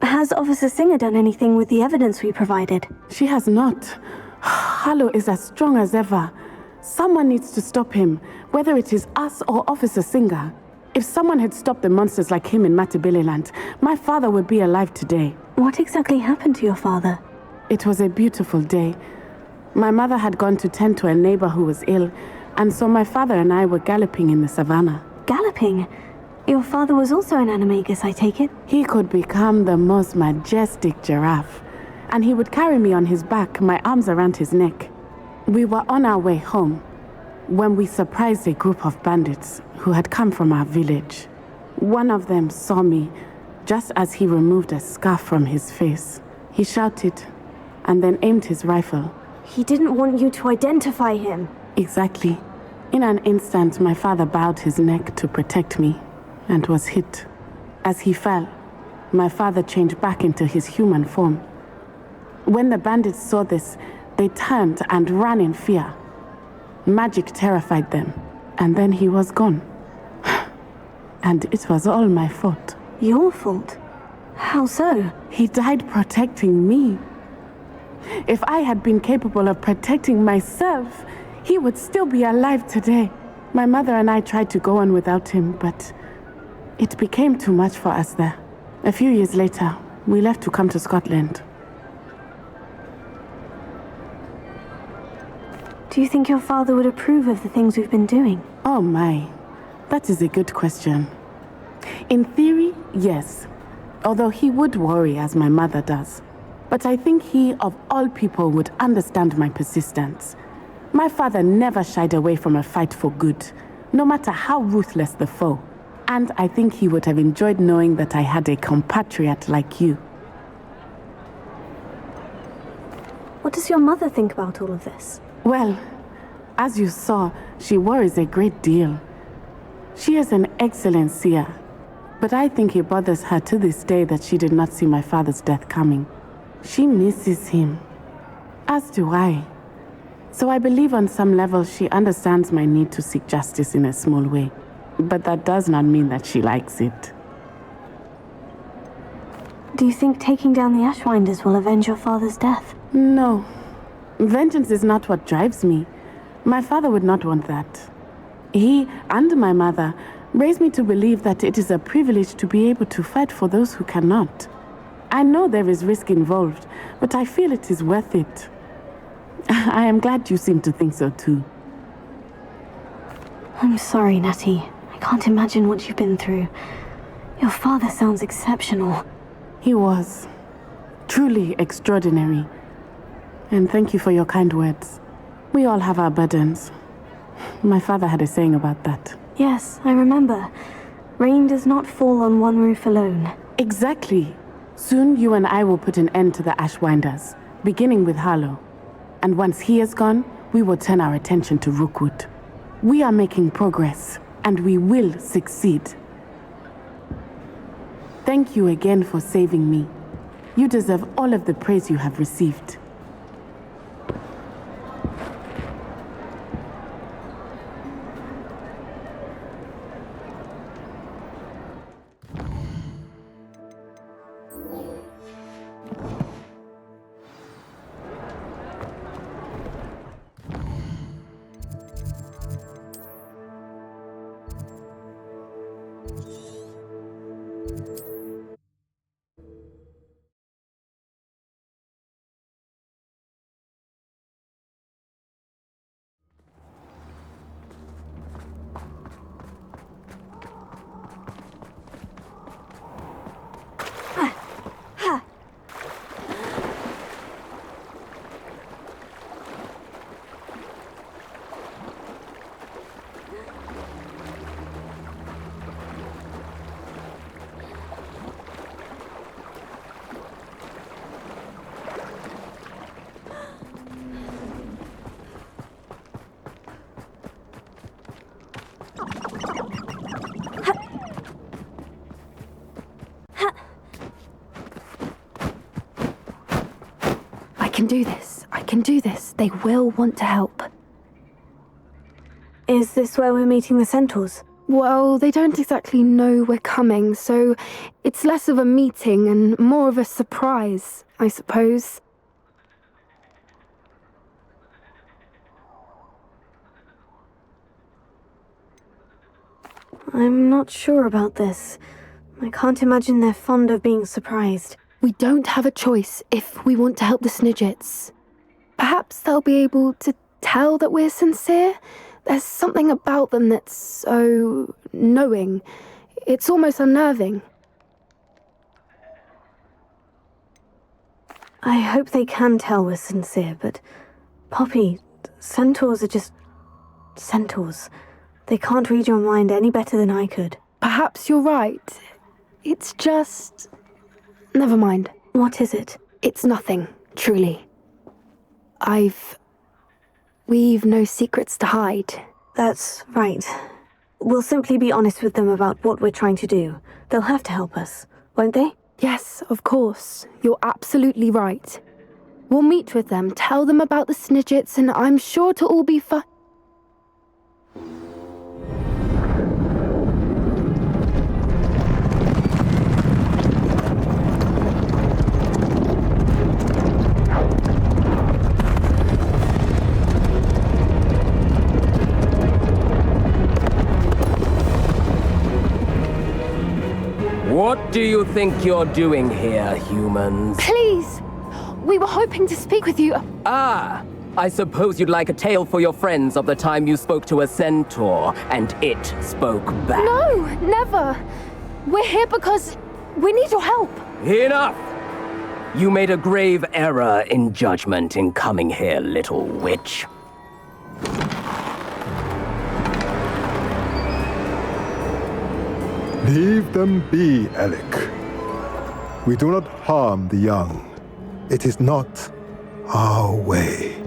Has Officer Singer done anything with the evidence we provided? She has not. Harlow is as strong as ever. Someone needs to stop him, whether it is us or Officer Singer. If someone had stopped the monsters like him in Matabeleland, my father would be alive today. What exactly happened to your father? It was a beautiful day. My mother had gone to tend to a neighbor who was ill, and so my father and I were galloping in the savannah. Galloping? Your father was also an animagus, I take it? He could become the most majestic giraffe, and he would carry me on his back, my arms around his neck. We were on our way home when we surprised a group of bandits who had come from our village. One of them saw me just as he removed a scarf from his face. He shouted and then aimed his rifle. He didn't want you to identify him. Exactly. In an instant, my father bowed his neck to protect me and was hit. As he fell, my father changed back into his human form. When the bandits saw this, they turned and ran in fear. Magic terrified them, and then he was gone. And it was all my fault. Your fault? How so? He died protecting me. If I had been capable of protecting myself, he would still be alive today. My mother and I tried to go on without him, but It became too much for us there. A few years later, we left to come to Scotland. Do you think your father would approve of the things we've been doing? Oh my, that is a good question. In theory, yes. Although he would worry as my mother does. But I think he, of all people, would understand my persistence. My father never shied away from a fight for good, no matter how ruthless the foe. And I think he would have enjoyed knowing that I had a compatriot like you. What does your mother think about all of this? Well, as you saw, she worries a great deal. She is an excellent seer, but I think it bothers her to this day that she did not see my father's death coming. She misses him, as do I. So I believe on some level she understands my need to seek justice in a small way. But that does not mean that she likes it. Do you think taking down the Ashwinders will avenge your father's death? No. Vengeance is not what drives me. My father would not want that. He and my mother raised me to believe that it is a privilege to be able to fight for those who cannot. I know there is risk involved, but I feel it is worth it. I am glad you seem to think so too. I'm sorry, Natty. I can't imagine what you've been through. Your father sounds exceptional. He was. Truly extraordinary. And thank you for your kind words. We all have our burdens. My father had a saying about that. Yes, I remember. Rain does not fall on one roof alone. Exactly. Soon you and I will put an end to the Ashwinders, beginning with Harlow. And once he is gone, we will turn our attention to Rookwood. We are making progress, and we will succeed. Thank you again for saving me. You deserve all of the praise you have received. I can do this. They will want to help. Is this where we're meeting the centaurs? Well, they don't exactly know we're coming, so it's less of a meeting and more of a surprise, I suppose. I'm not sure about this. I can't imagine they're fond of being surprised. We don't have a choice if we want to help the Snidgets. Perhaps they'll be able to tell that we're sincere. There's something about them that's so knowing. It's almost unnerving. I hope they can tell we're sincere, but Poppy, centaurs are just centaurs. They can't read your mind any better than I could. Perhaps you're right. It's just... Never mind. What is it? It's nothing, truly. We've no secrets to hide. That's right. We'll simply be honest with them about what we're trying to do. They'll have to help us, won't they? Yes, of course. You're absolutely right. We'll meet with them, tell them about the Snidgets, and I'm sure to all be fine. What do you think you're doing here, humans? Please! We were hoping to speak with you. Ah! I suppose you'd like a tale for your friends of the time you spoke to a centaur, and it spoke back. No, never. We're here because we need your help. Enough! You made a grave error in judgment in coming here, little witch. Leave them be, Alec. We do not harm the young. It is not our way.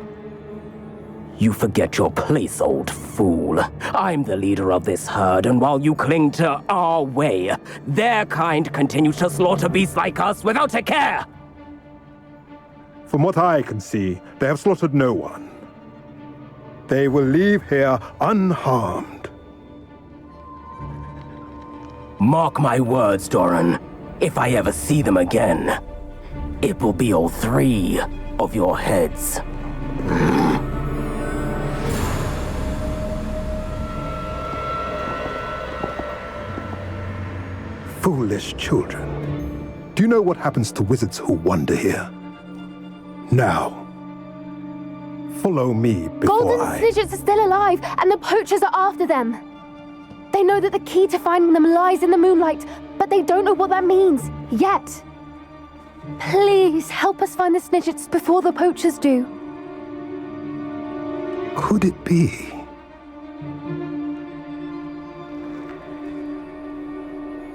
You forget your place, old fool. I'm the leader of this herd, and while you cling to our way, their kind continue to slaughter beasts like us without a care! From what I can see, they have slaughtered no one. They will leave here unharmed. Mark my words, Doran. If I ever see them again, it will be all 3 of your heads. Foolish children. Do you know what happens to wizards who wander here? Now, follow me before Golden Snidgets are still alive, and the poachers are after them. They know that the key to finding them lies in the moonlight, but they don't know what that means, yet. Please, help us find the Snidgets before the poachers do. Could it be?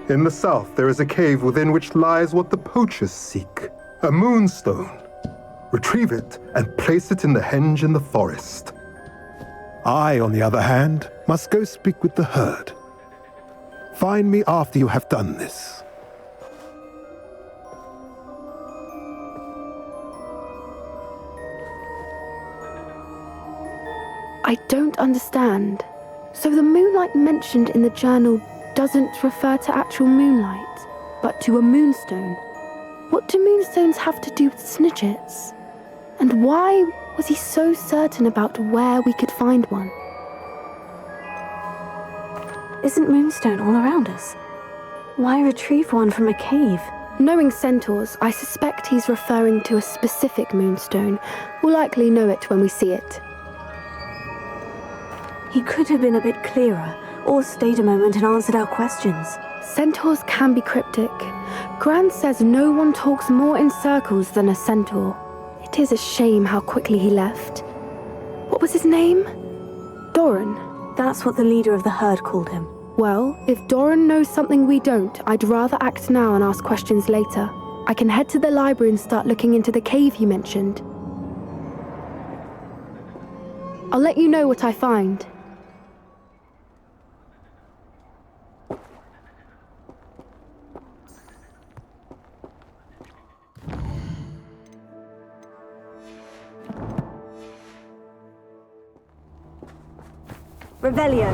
In the south, there is a cave within which lies what the poachers seek. A moonstone. Retrieve it and place it in the henge in the forest. I, on the other hand, must go speak with the herd. Find me after you have done this. I don't understand. So the moonlight mentioned in the journal doesn't refer to actual moonlight, but to a moonstone. What do moonstones have to do with Snidgets? And why was he so certain about where we could find one? Isn't moonstone all around us? Why retrieve one from a cave? Knowing centaurs, I suspect he's referring to a specific moonstone. We'll likely know it when we see it. He could have been a bit clearer, or stayed a moment and answered our questions. Centaurs can be cryptic. Gran says no one talks more in circles than a centaur. It is a shame how quickly he left. What was his name? Doran. That's what the leader of the herd called him. Well, if Doran knows something we don't, I'd rather act now and ask questions later. I can head to the library and start looking into the cave he mentioned. I'll let you know what I find. Revelio.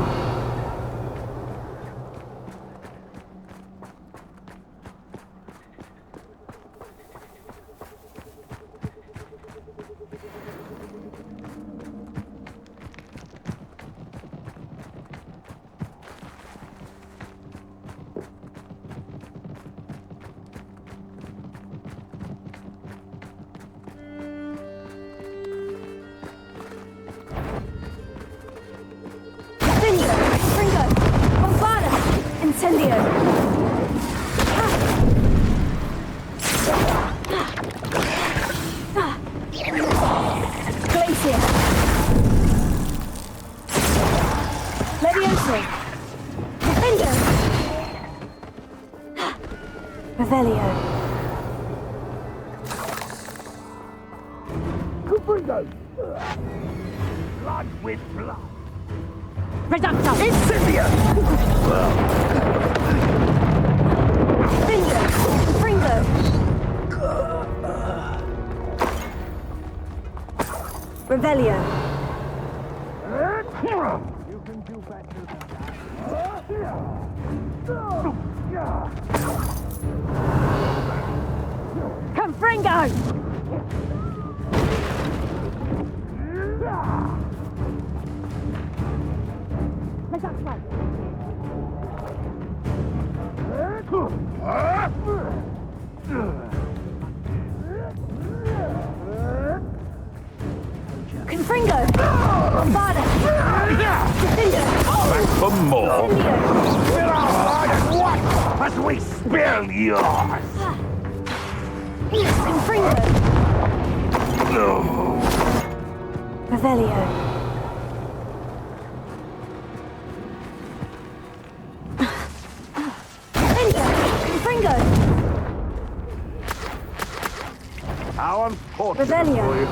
Blood with blood. Reducto! Incendia! Fringo! Revelio. You can do better than that. Confringo! Confringo! Bombarda! Defender! Back for more. Incendio! What? As we spill yours. Confringo! Revelio. Confringo! How unfortunate Revelio. for you.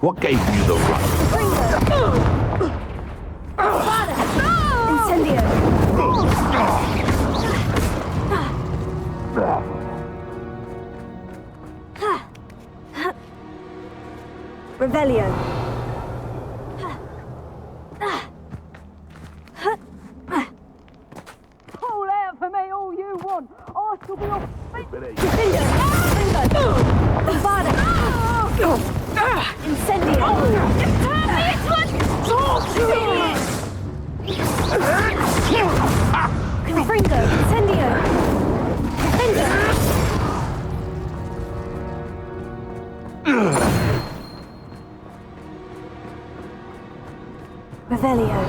What gave you the right? Incendio! Revelio. Pull out for me all you want. I shall be off. Defender! Bombarda! Incendio! Confringo! Incendio! Defender! Revelio.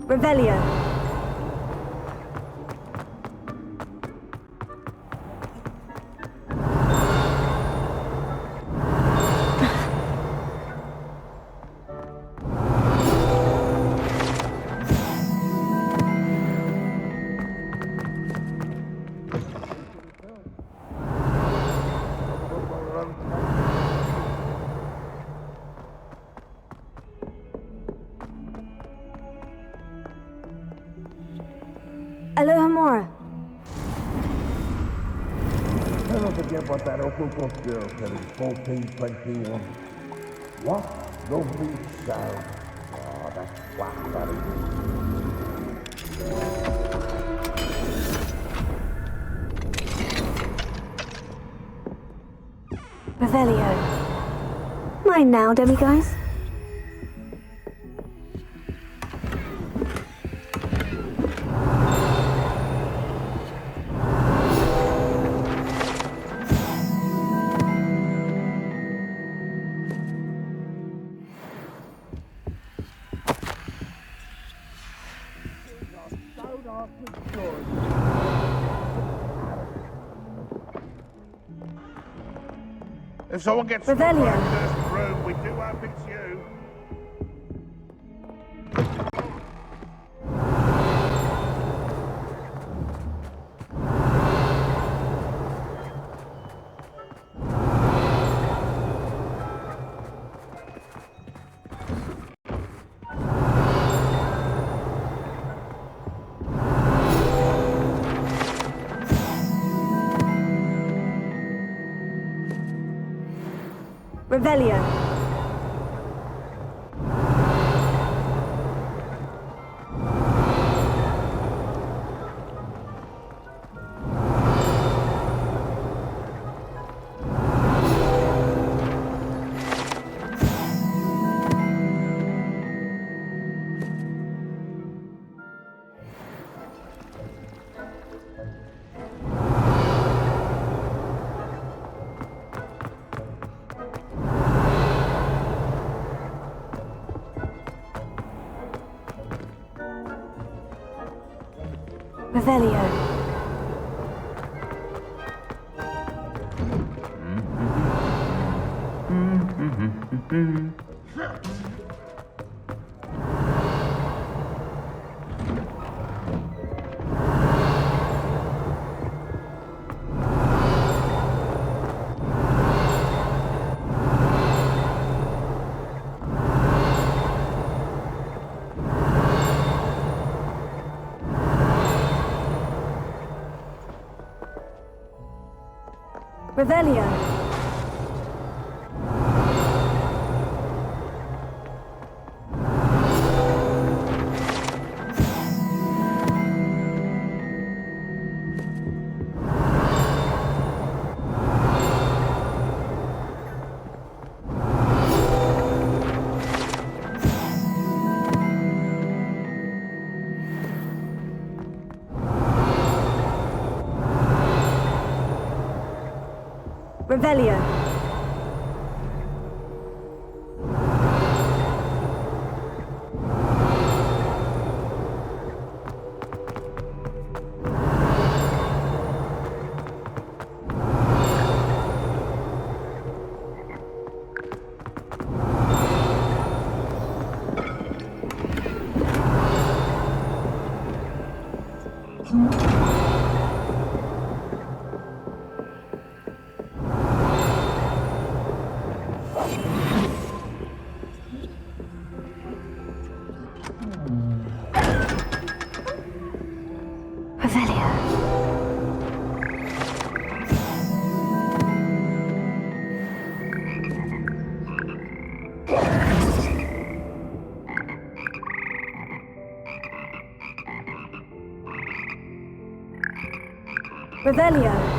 Revelio. Aloha Mora. Never forget what that Okoko girl said in 1421. What? Lovely sound. Oh, that's whack, buddy. Revelio. Mine now, demiguise. If someone gets Revelio. this room, we do hope it's you. Revelio. Revelio. Revelio. Revelio. Revelio.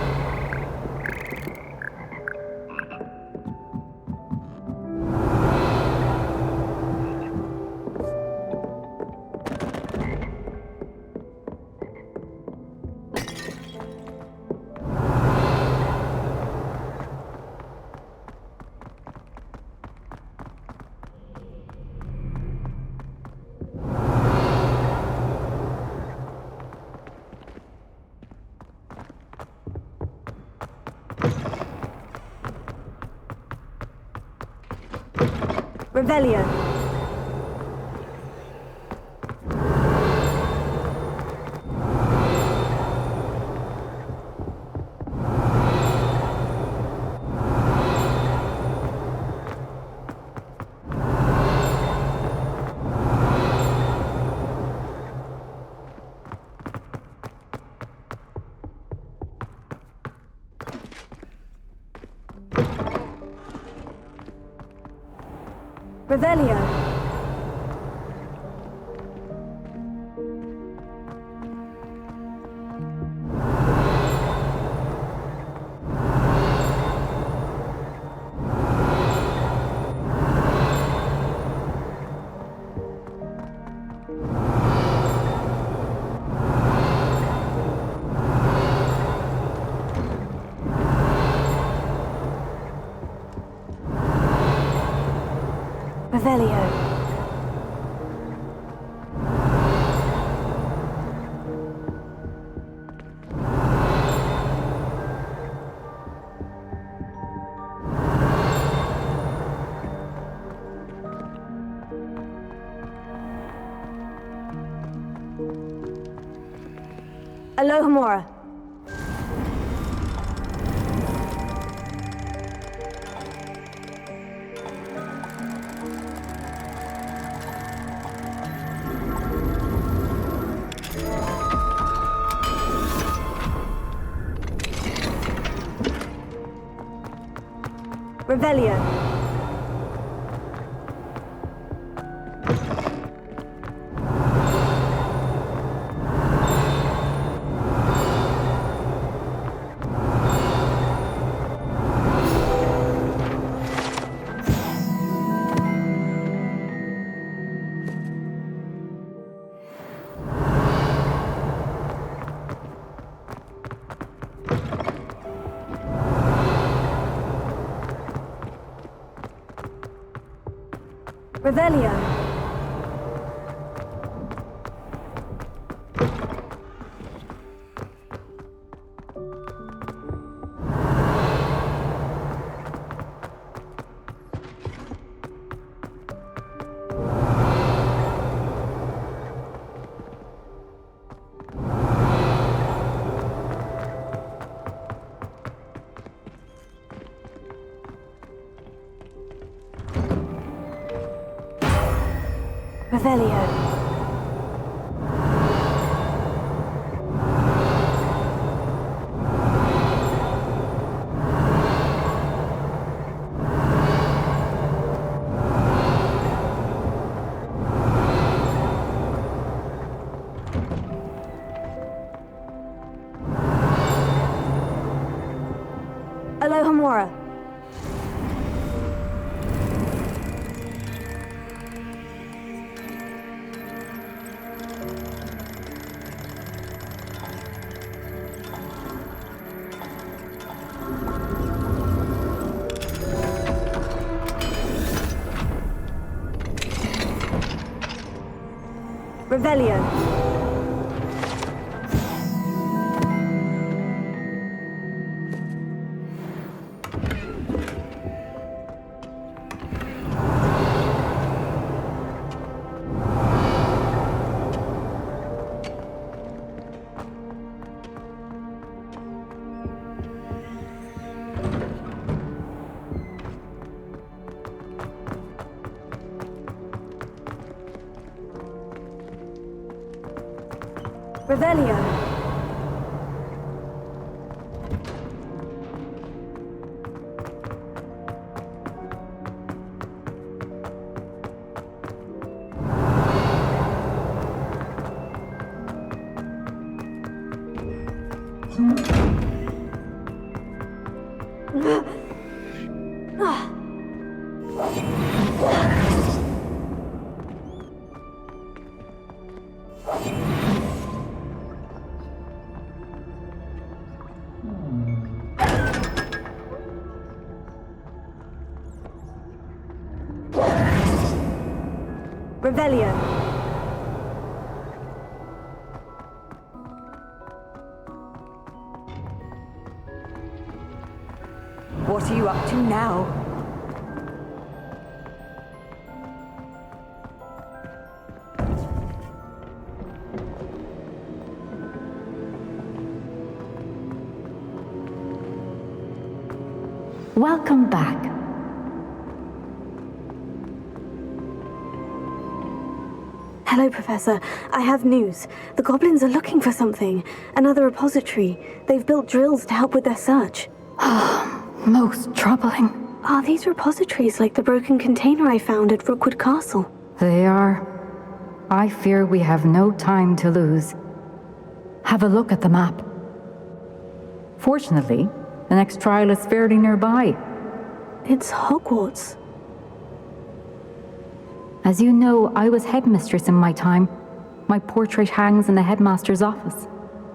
Revelio. Revelio. Revelio. Alohomora. Revelio. Revelio. Revelio. Alohomora. Revelio. Revelio. Revelio. What are you up to now? Welcome back. Hello, Professor. I have news. The goblins are looking for something. Another repository. They've built drills to help with their search. Most troubling. Are these repositories like the broken container I found at Rookwood Castle? They are. I fear we have no time to lose. Have a look at the map. Fortunately, the next trial is fairly nearby. It's Hogwarts. As you know, I was headmistress in my time. My portrait hangs in the headmaster's office.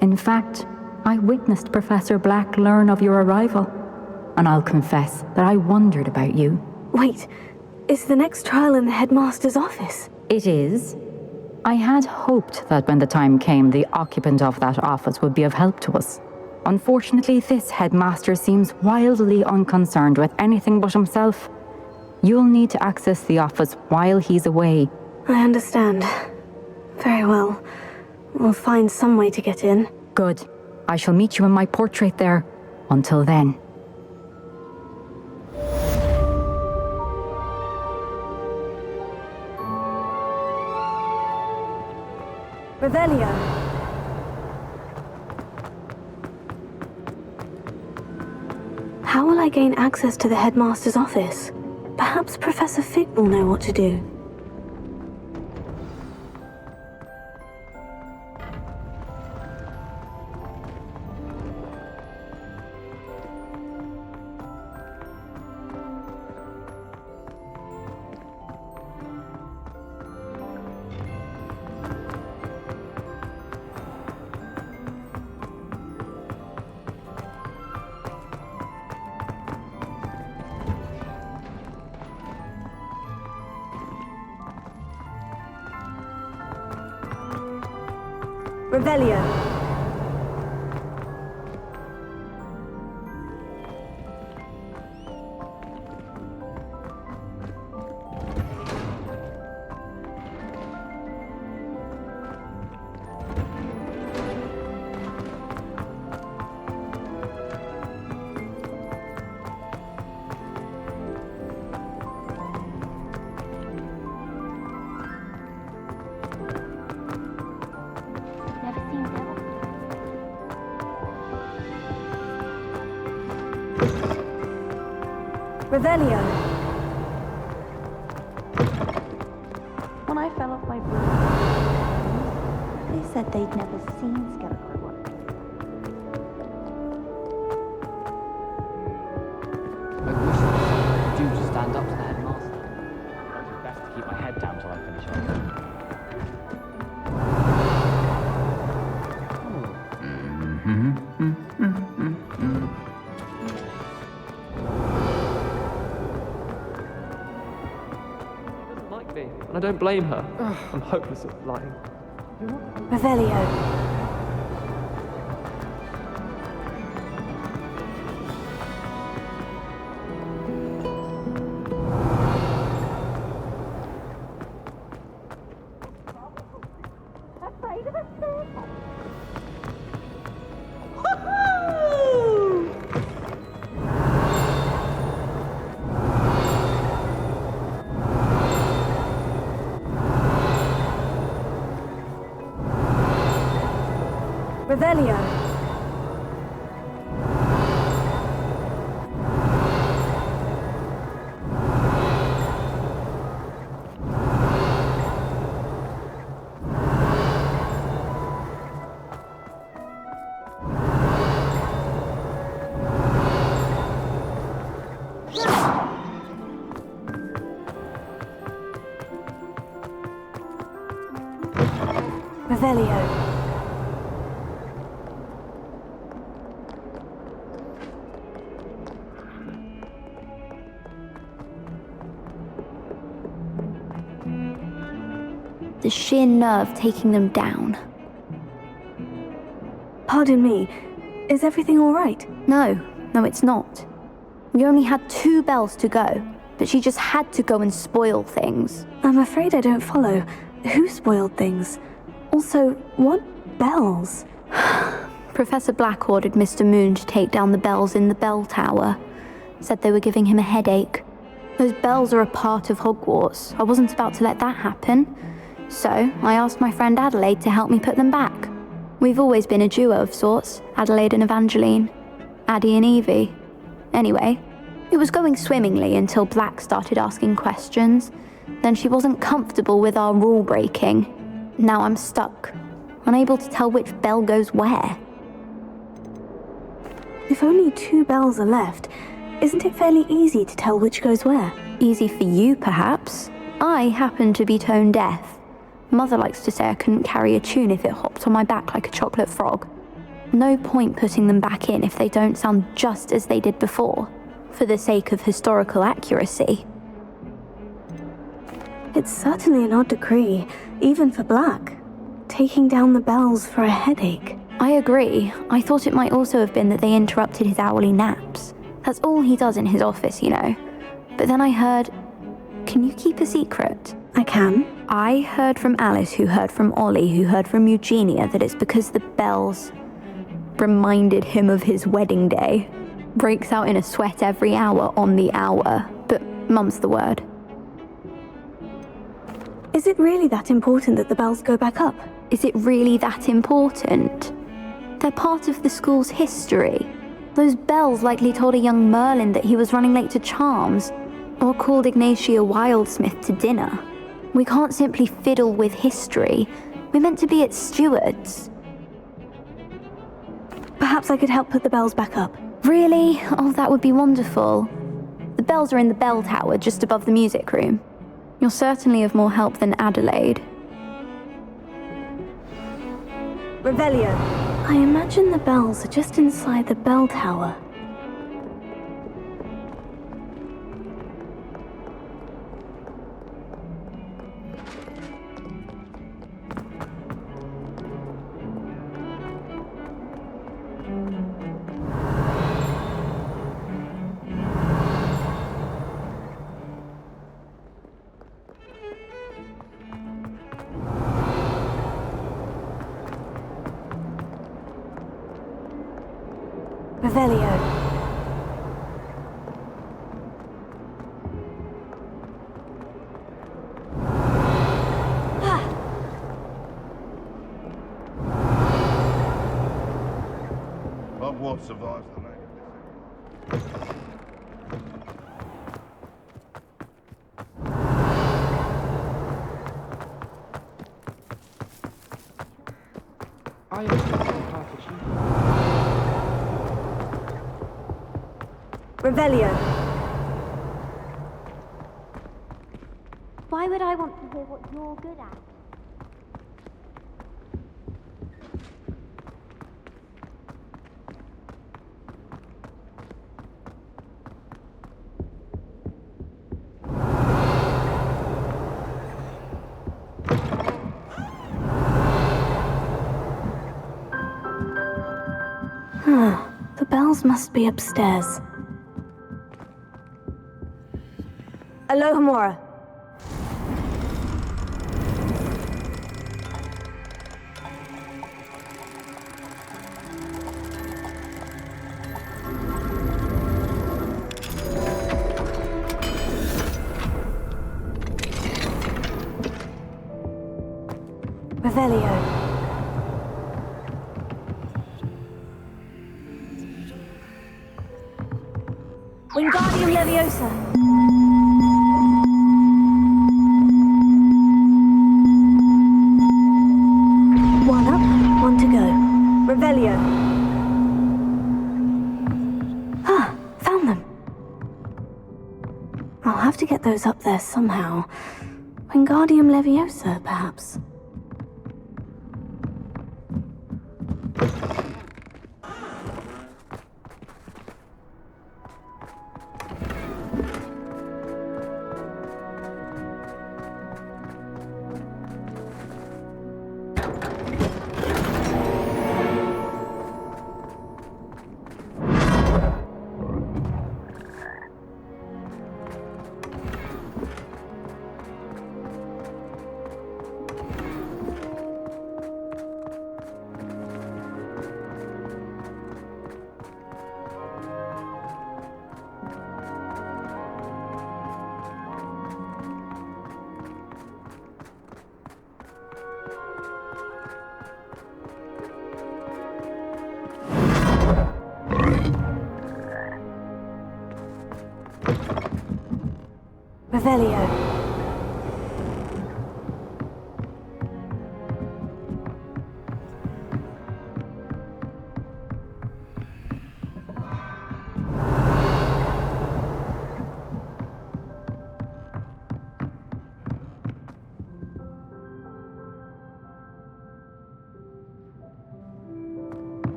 In fact, I witnessed Professor Black learn of your arrival. And I'll confess that I wondered about you. Wait, Is the next trial in the headmaster's office? It is. I had hoped that when the time came, the occupant of that office would be of help to us. Unfortunately, this headmaster seems wildly unconcerned with anything but himself. You'll need to access the office while he's away. I understand. Very well. We'll find some way to get in. Good. I shall meet you in my portrait there. Until then. Revelio. How will I gain access to the headmaster's office? Perhaps Professor Fig will know what to do. Revelio. Revelio. When I fell off my broom, they said they'd never seen Scarecrow work. I wish I could do to stand up to the headmaster. It's best to keep my head down till I finish off. And I don't blame her. I'm hopeless at lying. Revelio. Revelio. Revelio. The sheer nerve taking them down. Pardon me, is everything all right? No, it's not. We only had 2 bells to go, but she just had to go and spoil things. I'm afraid I don't follow. Who spoiled things? Also, what bells? Professor Black ordered Mr. Moon to take down the bells in the bell tower. Said they were giving him a headache. Those bells are a part of Hogwarts. I wasn't about to let that happen. So, I asked my friend Adelaide to help me put them back. We've always been a duo of sorts, Adelaide and Evangeline. Addie and Evie. Anyway, it was going swimmingly until Black started asking questions. Then she wasn't comfortable with our rule breaking. Now I'm stuck, unable to tell which bell goes where. If only 2 bells are left, isn't it fairly easy to tell which goes where? Easy for you, perhaps. I happen to be tone deaf. Mother likes to say I couldn't carry a tune if it hopped on my back like a chocolate frog. No point putting them back in if they don't sound just as they did before, for the sake of historical accuracy. It's certainly an odd decree, even for Black. Taking down the bells for a headache. I agree. I thought it might also have been that they interrupted his hourly naps. That's all he does in his office, you know. But then I heard... Can you keep a secret? I can. I heard from Alice, who heard from Ollie, who heard from Eugenia, that it's because the bells reminded him of his wedding day. Breaks out in a sweat every hour on the hour, but mum's the word. Is it really that important that the bells go back up? Is it really that important? They're part of the school's history. Those bells likely told a young Merlin that he was running late to charms, or called Ignatia Wildsmith to dinner. We can't simply fiddle with history. We're meant to be its stewards. Perhaps I could help put the bells back up. Really? Oh, that would be wonderful. The bells are in the bell tower just above the music room. You're certainly of more help than Adelaide. Revelio. I imagine the bells are just inside the bell tower. Revelio. Hogwarts survives the night. I am half achieved. Revelio. Why would I want to hear what you're good at? The bells must be upstairs. Alohomora. Revelio. Wingardium Leviosa. One up, one to go. Revelio. Ah, found them. I'll have to get those up there somehow. Wingardium Leviosa, perhaps. Revelio.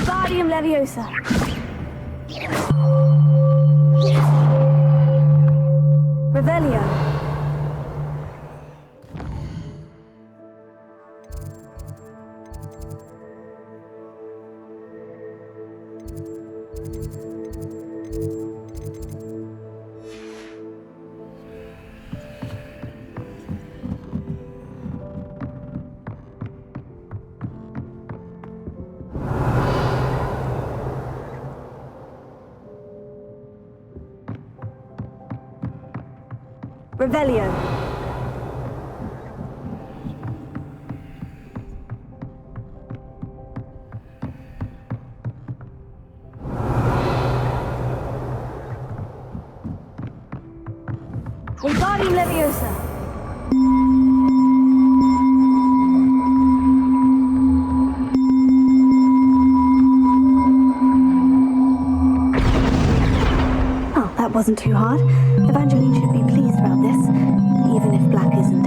Wingardium Leviosa. Revelio. Revelio. Wingardium Leviosa. Oh, that wasn't too hard. Evangeline should be pleased about this, even if Black isn't.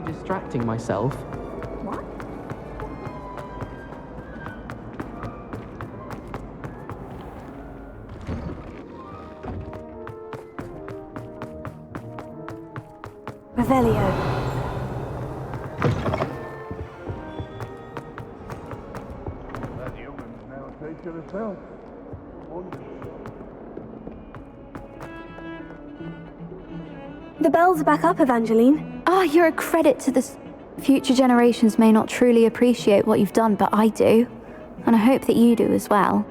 Distracting myself. What? Revelio. That human's now taken herself. The bells are back up, Evangeline. Ah, you're a credit to this. Future generations may not truly appreciate what you've done, but I do. And I hope that you do as well.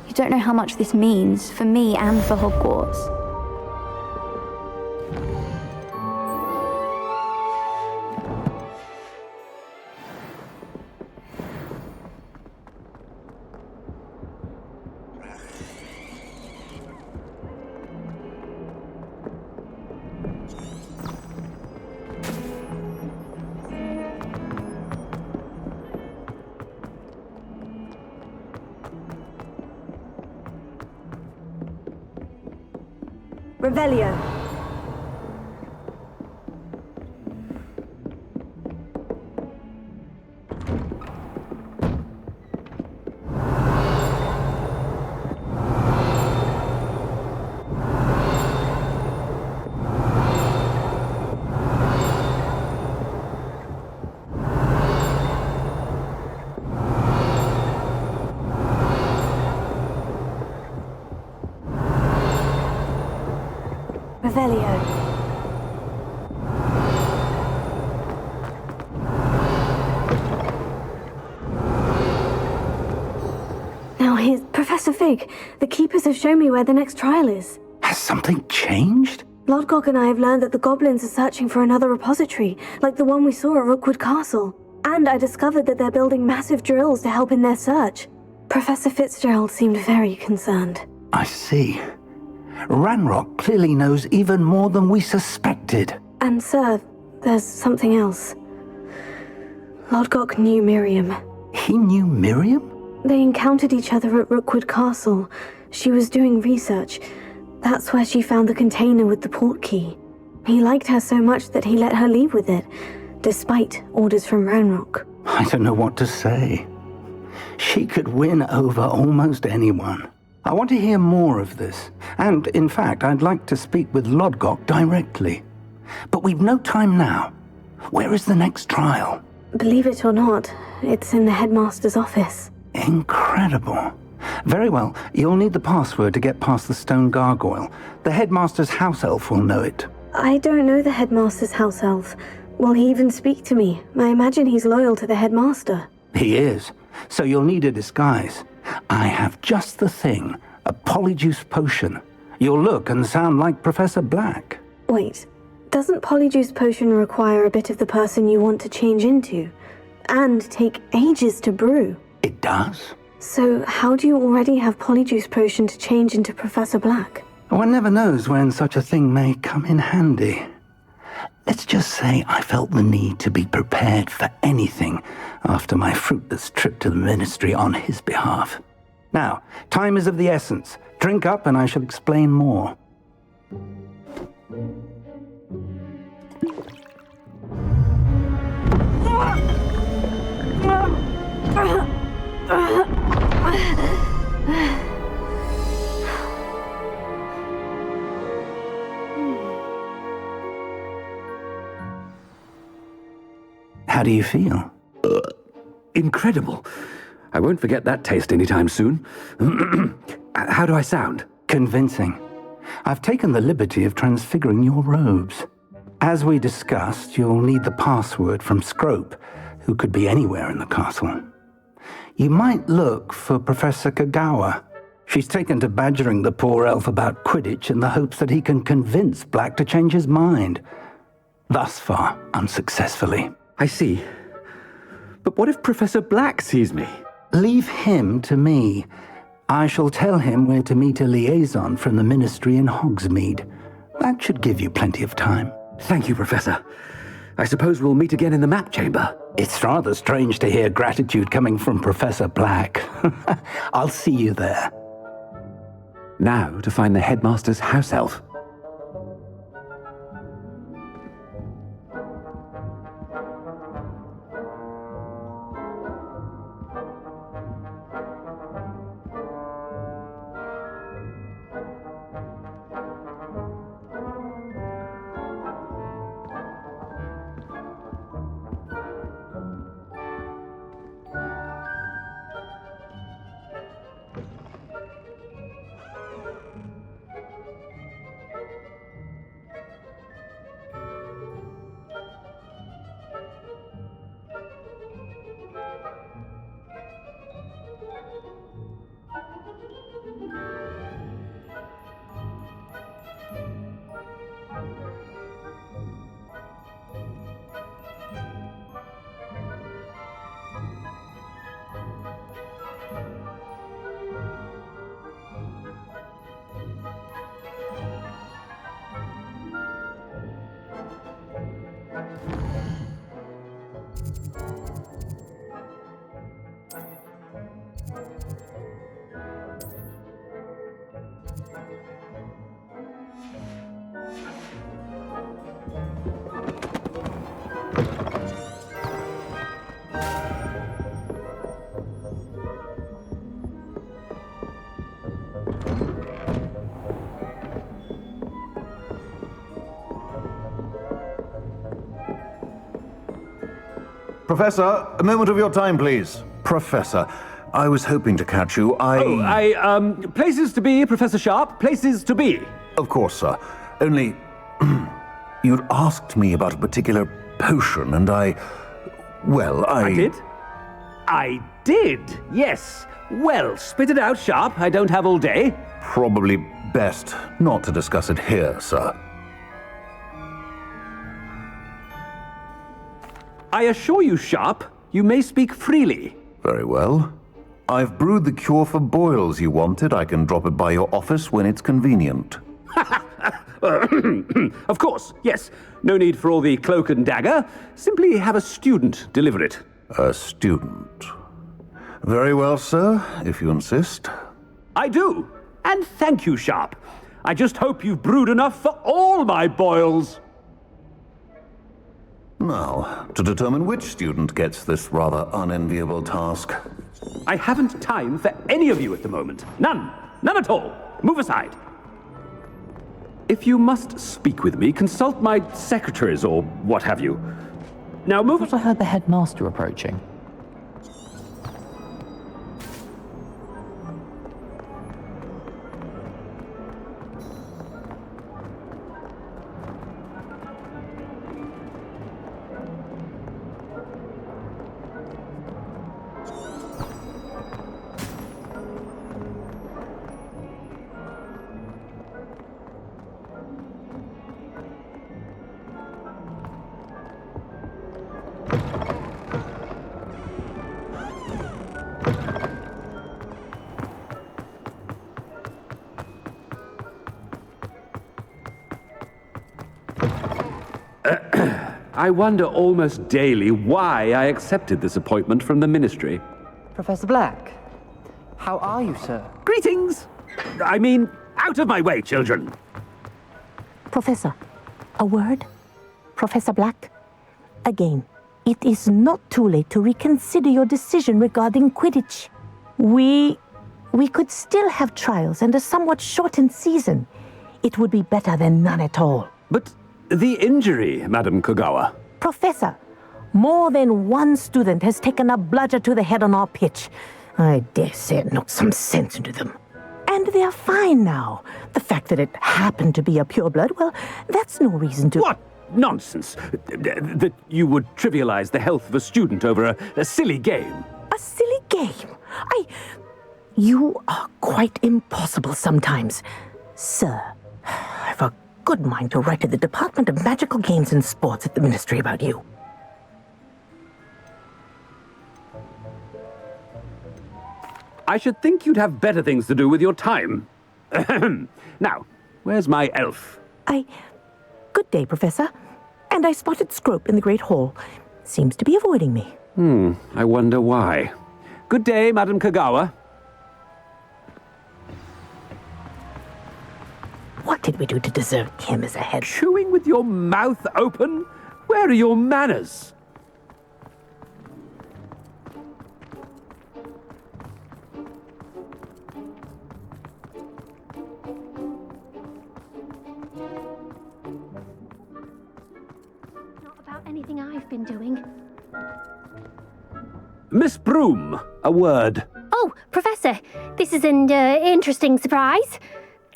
You don't know how much this means for me and for Hogwarts. Revelio. Revelio. Now here's Professor Fig. The Keepers have shown me where the next trial is. Has something changed? Lodgok and I have learned that the goblins are searching for another repository, like the one we saw at Rookwood Castle. And I discovered that they're building massive drills to help in their search. Professor Fitzgerald seemed very concerned. I see. Ranrock clearly knows even more than we suspected. And sir, there's something else. Lodgok knew Miriam. He knew Miriam? They encountered each other at Rookwood Castle. She was doing research. That's where she found the container with the port key. He liked her so much that he let her leave with it, despite orders from Ranrock. I don't know what to say. She could win over almost anyone. I want to hear more of this, and in fact, I'd like to speak with Lodgok directly. But we've no time now. Where is the next trial? Believe it or not, it's in the headmaster's office. Incredible. Very well, you'll need the password to get past the stone gargoyle. The headmaster's house elf will know it. I don't know the headmaster's house elf. Will he even speak to me? I imagine he's loyal to the headmaster. He is, so you'll need a disguise. I have just the thing, a polyjuice potion. You'll look and sound like Professor Black. Wait, doesn't polyjuice potion require a bit of the person you want to change into? And take ages to brew? It does. So how do you already have polyjuice potion to change into Professor Black? One never knows when such a thing may come in handy. Let's just say I felt the need to be prepared for anything after my fruitless trip to the ministry on his behalf. Now, time is of the essence. Drink up and I shall explain more. How do you feel? Incredible. I won't forget that taste anytime soon. How do I sound? Convincing. I've taken the liberty of transfiguring your robes. As we discussed, you'll need the password from Scrope, who could be anywhere in the castle. You might look for Professor Kagawa. She's taken to badgering the poor elf about Quidditch in the hopes that he can convince Black to change his mind. Thus far, unsuccessfully. I see. But what if Professor Black sees me? Leave him to me. I shall tell him where to meet a liaison from the ministry in Hogsmeade. That should give you plenty of time. Thank you, Professor. I suppose we'll meet again in the map chamber. It's rather strange to hear gratitude coming from Professor Black. I'll see you there. Now to find the headmaster's house elf. Professor, a moment of your time, please. Professor, I was hoping to catch you. Places to be, Professor Sharp. Places to be. Of course, sir. Only, you'd asked me about a particular potion, and I did? I did, yes. Well, spit it out, Sharp. I don't have all day. Probably best not to discuss it here, sir. I assure you, Sharp, you may speak freely. Very well. I've brewed the cure for boils you wanted. I can drop it by your office when it's convenient. Of course, yes. No need for all the cloak and dagger. Simply have a student deliver it. A student? Very well, sir, if you insist. I do. And thank you, Sharp. I just hope you've brewed enough for all my boils. Now, to determine which student gets this rather unenviable task. I haven't time for any of you at the moment. None. None at all. Move aside. If you must speak with me, consult my secretaries or what have you. Now move. I heard the headmaster approaching. I wonder almost daily why I accepted this appointment from the Ministry. Professor Black, how are you, sir? Greetings! I mean, out of my way, children! Professor, a word? Professor Black? Again, it is not too late to reconsider your decision regarding Quidditch. We could still have trials and a somewhat shortened season. It would be better than none at all. But the injury, Madam Kogawa. Professor, more than one student has taken a bludger to the head on our pitch. I dare say it knocked some sense into them. And they're fine now. The fact that it happened to be a pureblood, well, that's no reason to... What nonsense! That you would trivialize the health of a student over a silly game. A silly game? You are quite impossible sometimes. Sir, I've a good mind to write to the Department of Magical Games and Sports at the Ministry about you. I should think you'd have better things to do with your time. Now, where's my elf? Good day, Professor. And I spotted Scrope in the Great Hall. Seems to be avoiding me. I wonder why. Good day, Madam Kogawa. What did we do to deserve him as a head? Chewing with your mouth open? Where are your manners? Not about anything I've been doing. Miss Broom, a word. Oh, Professor, this is an interesting surprise.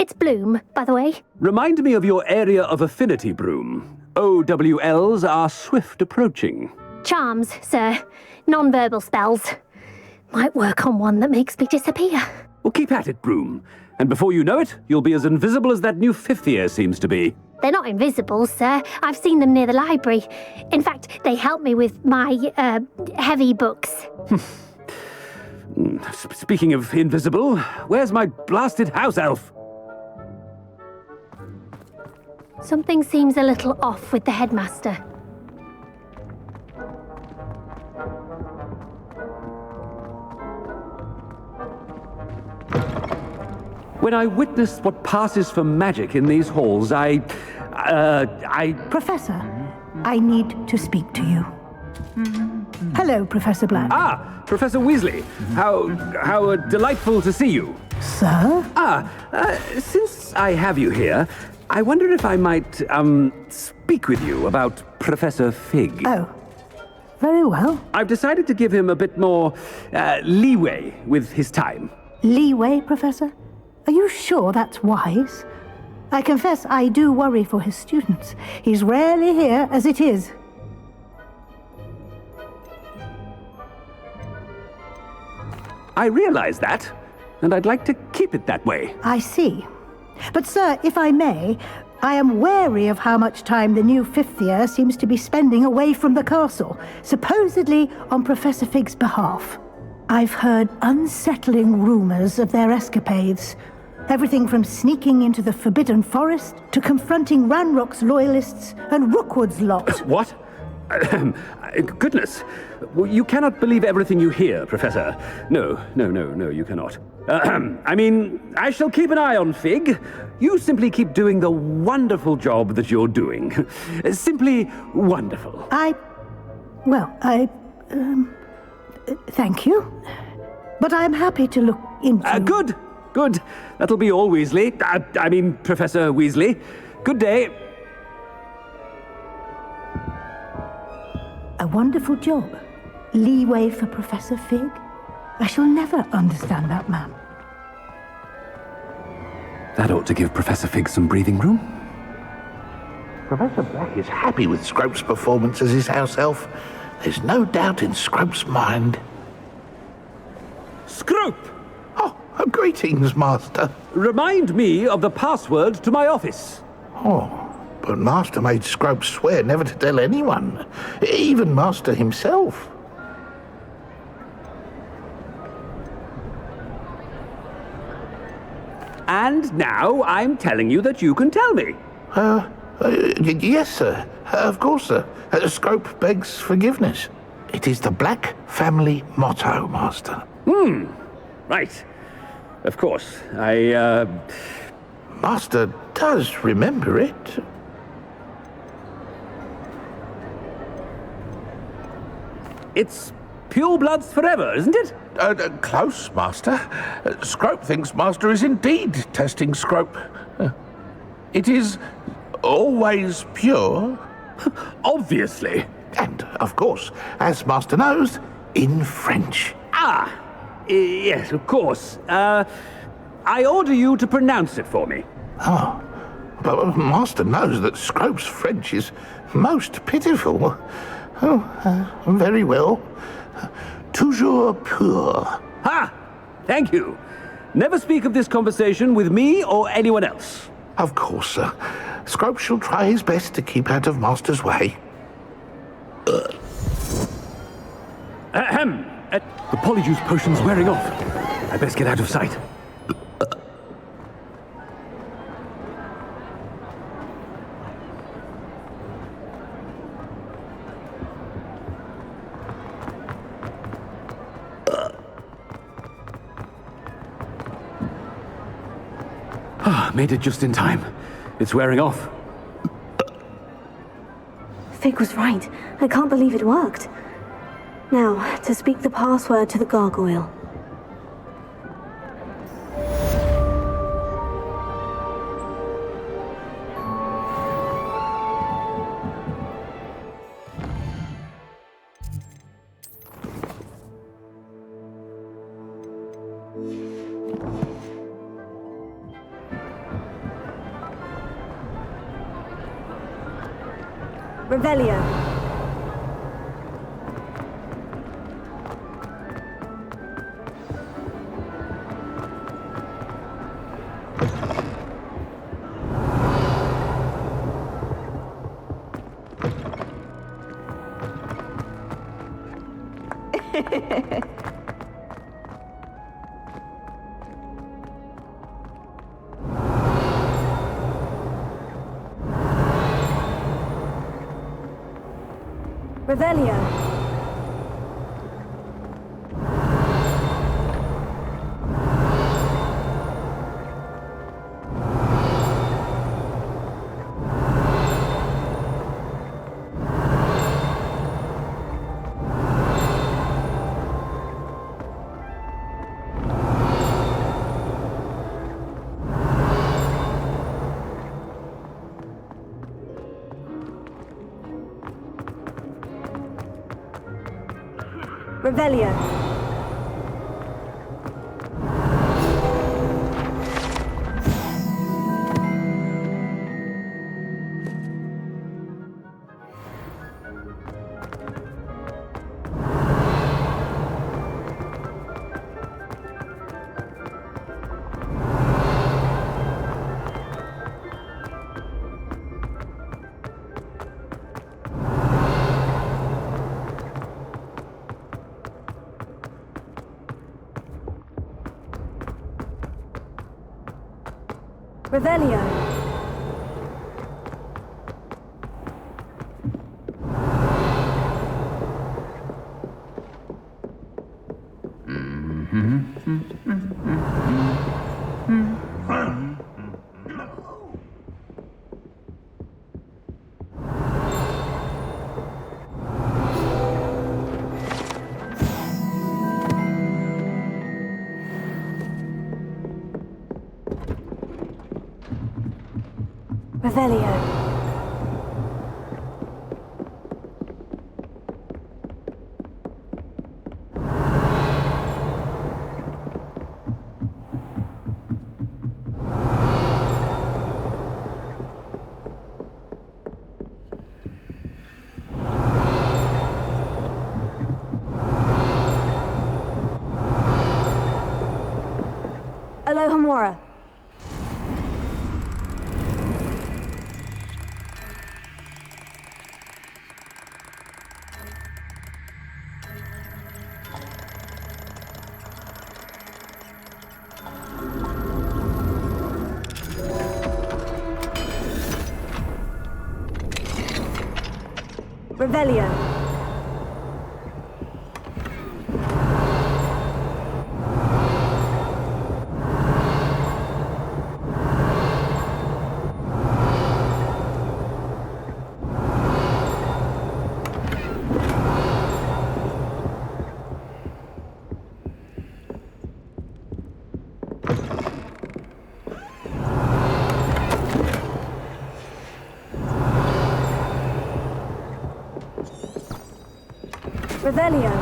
It's Bloom, by the way. Remind me of your area of affinity, Broom. OWLs are swift approaching. Charms, sir. Non-verbal spells. Might work on one that makes me disappear. Well, keep at it, Broom. And before you know it, you'll be as invisible as that new fifth year seems to be. They're not invisible, sir. I've seen them near the library. In fact, they help me with my, heavy books. Speaking of invisible, where's my blasted house elf? Something seems a little off with the headmaster. When I witness what passes for magic in these halls, I... Professor, I need to speak to you. Hello, Professor Black. Ah, Professor Weasley. How delightful to see you. Sir? Since I have you here, I wonder if I might, speak with you about Professor Fig. Oh, very well. I've decided to give him a bit more, leeway with his time. Leeway, Professor? Are you sure that's wise? I confess I do worry for his students. He's rarely here as it is. I realize that, and I'd like to keep it that way. I see. But, sir, if I may, I am wary of how much time the new fifth year seems to be spending away from the castle, supposedly on Professor Fig's behalf. I've heard unsettling rumors of their escapades. Everything from sneaking into the Forbidden Forest to confronting Ranrock's loyalists and Rookwood's lot. What? Goodness. You cannot believe everything you hear, Professor. No, you cannot. I mean, I shall keep an eye on Fig. You simply keep doing the wonderful job that you're doing. Simply wonderful. Thank you. But I'm happy to look into... Good. Good. That'll be all, Weasley. I mean, Professor Weasley. Good day. A wonderful job. Leeway for Professor Fig. I shall never understand that man. That ought to give Professor Fig some breathing room. Professor Black is happy with Scrope's performance as his house elf. There's no doubt in Scrope's mind. Scrope! Oh, greetings, Master. Remind me of the password to my office. Oh, but Master made Scrope swear never to tell anyone, even Master himself. And now I'm telling you that you can tell me. Yes, sir. Of course, sir. Scrope begs forgiveness. It is the Black family motto, Master. Right. Of course. Master does remember it. It's pure bloods forever, isn't it? Close, Master. Scrope thinks Master is indeed testing Scrope. It is always pure. Obviously. And, of course, as Master knows, in French. Yes, of course. I order you to pronounce it for me. Oh, but Master knows that Scrope's French is most pitiful. Very well. Toujours pur. Ha! Thank you. Never speak of this conversation with me or anyone else. Of course, sir. Scrope shall try his best to keep out of Master's way. Ahem. The polyjuice potion's wearing off. I best get out of sight. Made it just in time. It's wearing off. Fig was right. I can't believe it worked. Now, to speak the password to the gargoyle. Revelio. Revelio. Revelio. Revelio. Revelio. Alohomora. Revelio. Revelio.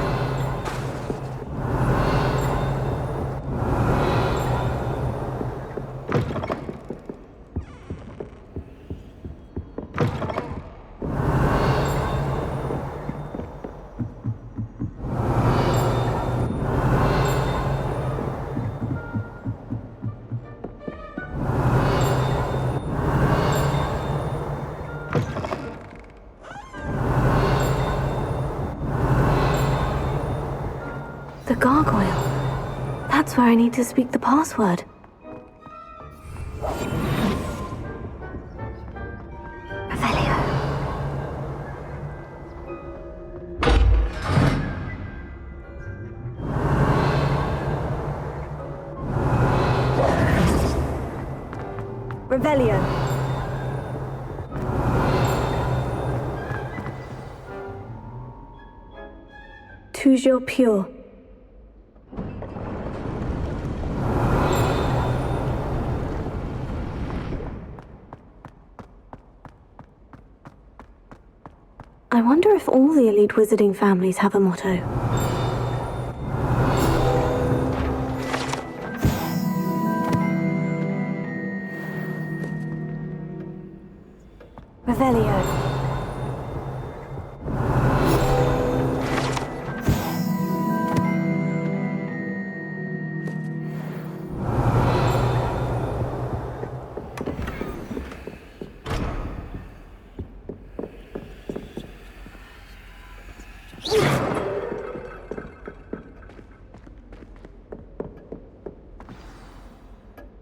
The gargoyle. That's where I need to speak the password. Revelio. Revelio. Toujours pure. I wonder if all the elite wizarding families have a motto. Revelio.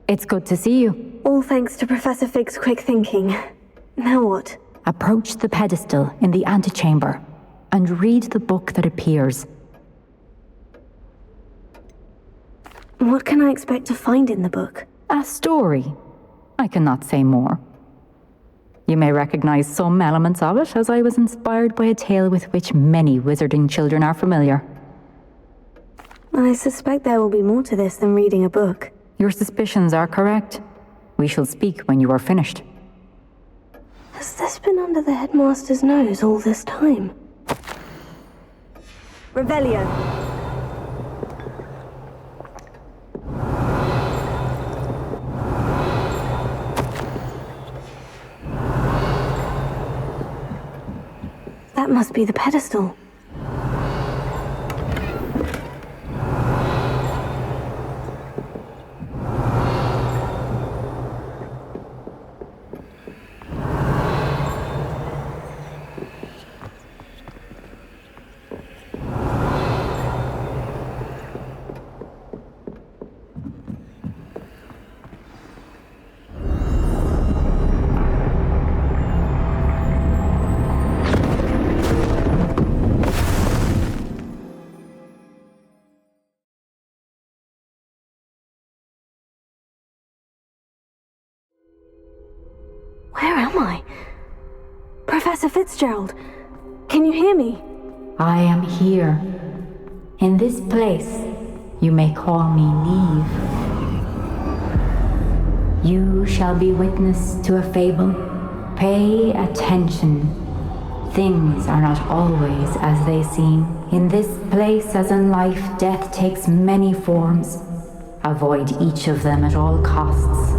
It's good to see you. All thanks to Professor Fig's quick thinking. Now what? Approach the pedestal in the antechamber and read the book that appears. What can I expect to find in the book? A story. I cannot say more. You may recognize some elements of it, as I was inspired by a tale with which many wizarding children are familiar. I suspect there will be more to this than reading a book. Your suspicions are correct. We shall speak when you are finished. Has this been under the headmaster's nose all this time? Revelio. That must be the pedestal. Where am I? Professor Fitzgerald, can you hear me? I am here. In this place, you may call me Neve. You shall be witness to a fable Pay attention. Things are not always as they seem. In this place, as in life, death takes many forms. Avoid each of them at all costs.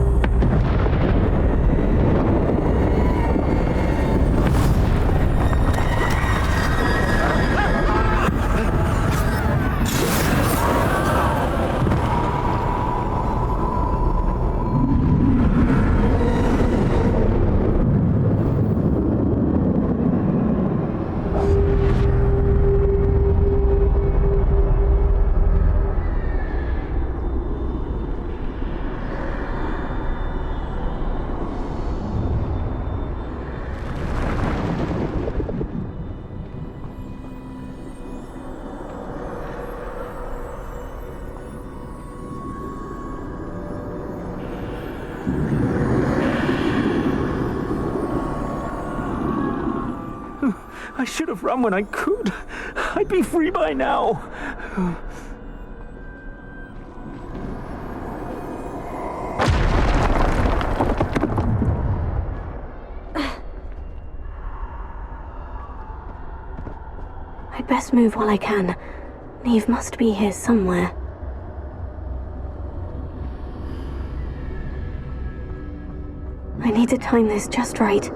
I should have run when I could. I'd be free by now. I'd best move while I can. Neve must be here somewhere. I need to time this just right.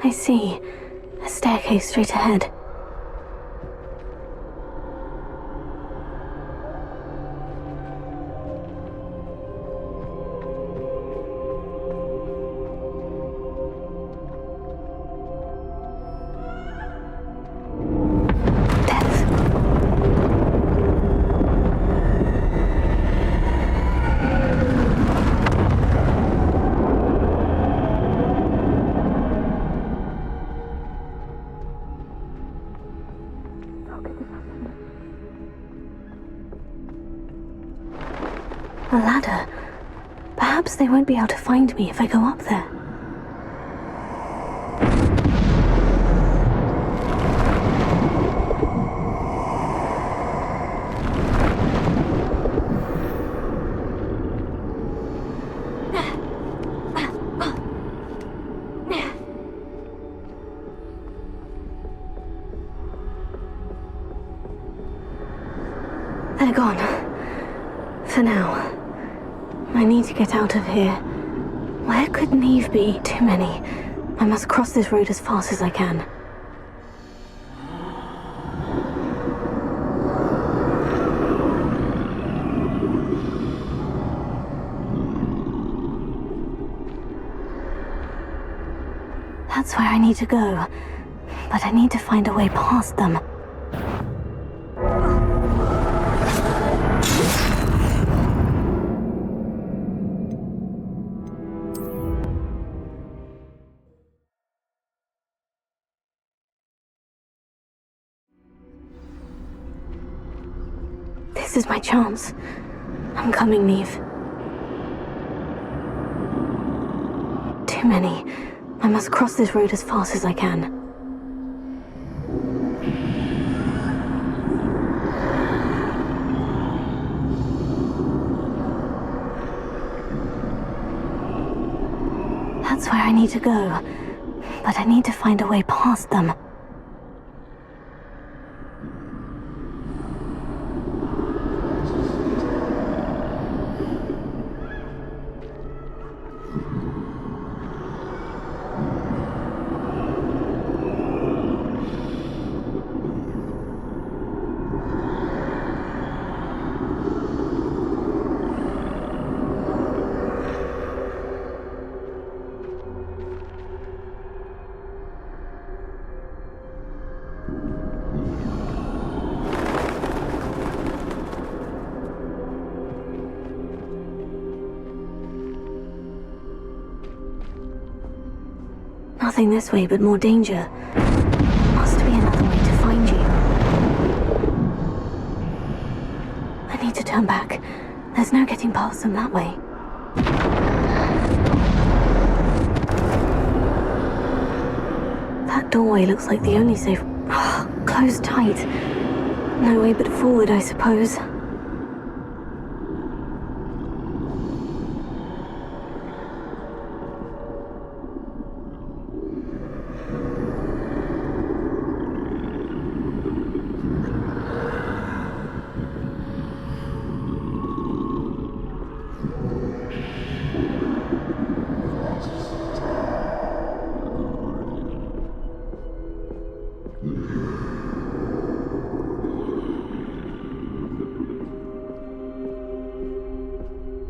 I see. A staircase straight ahead. A ladder. Perhaps they won't be able to find me if I go up there. They're gone. For now. I need to get out of here. Where could Neve be? Too many. I must cross this road as fast as I can. That's where I need to go. But I need to find a way past them. This is my chance. I'm coming, Neve. Too many. I must cross this road as fast as I can. That's where I need to go. But I need to find a way past them. Nothing this way but more danger. Must be another way to find you. I need to turn back. There's no getting past them that way. That doorway looks like the only safe... closed tight. No way but forward, I suppose.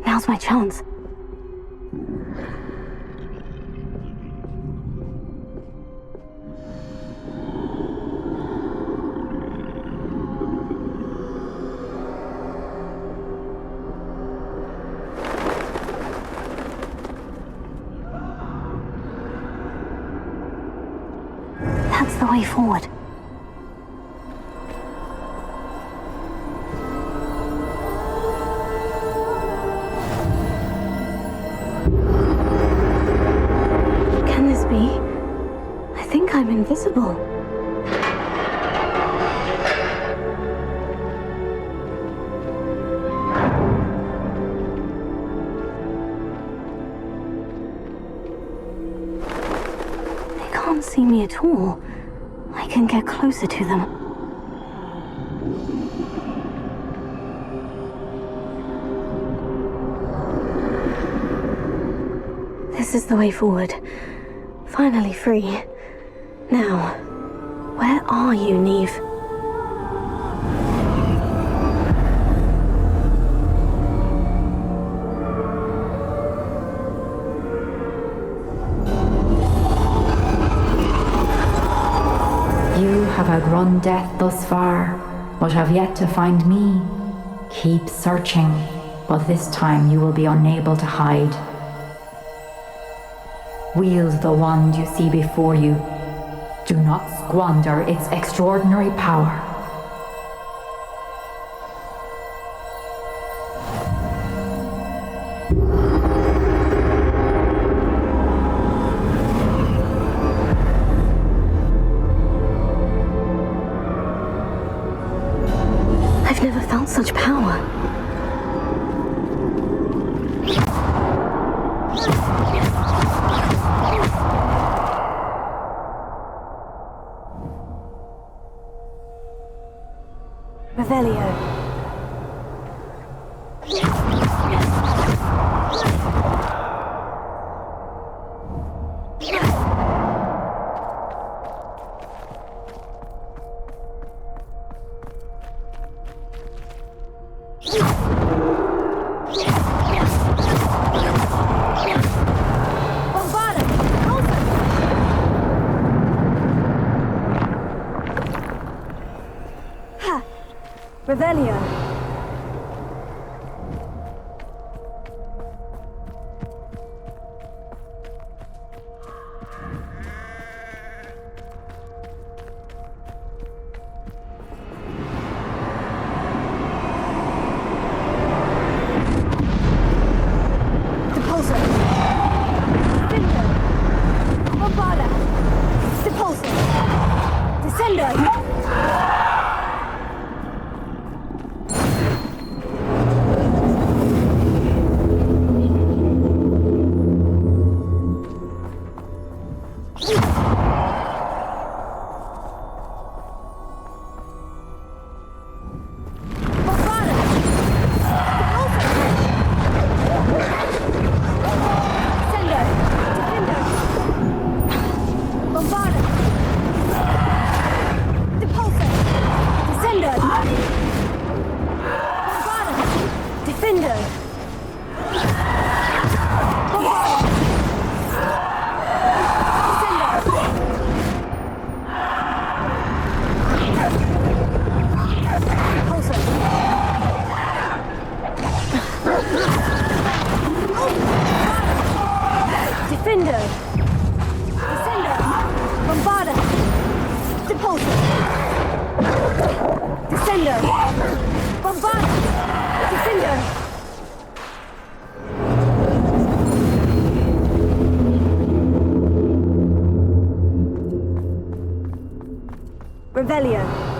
Now's my chance. That's the way forward. I think I'm invisible. They can't see me at all. I can get closer to them. This is the way forward. Finally free. Now, where are you, Neve? You have outrun death thus far, but have yet to find me. Keep searching, but this time you will be unable to hide. Wield the wand you see before you. Do not squander its extraordinary power. I've never felt such power. Revelio. Revelio. Revelio.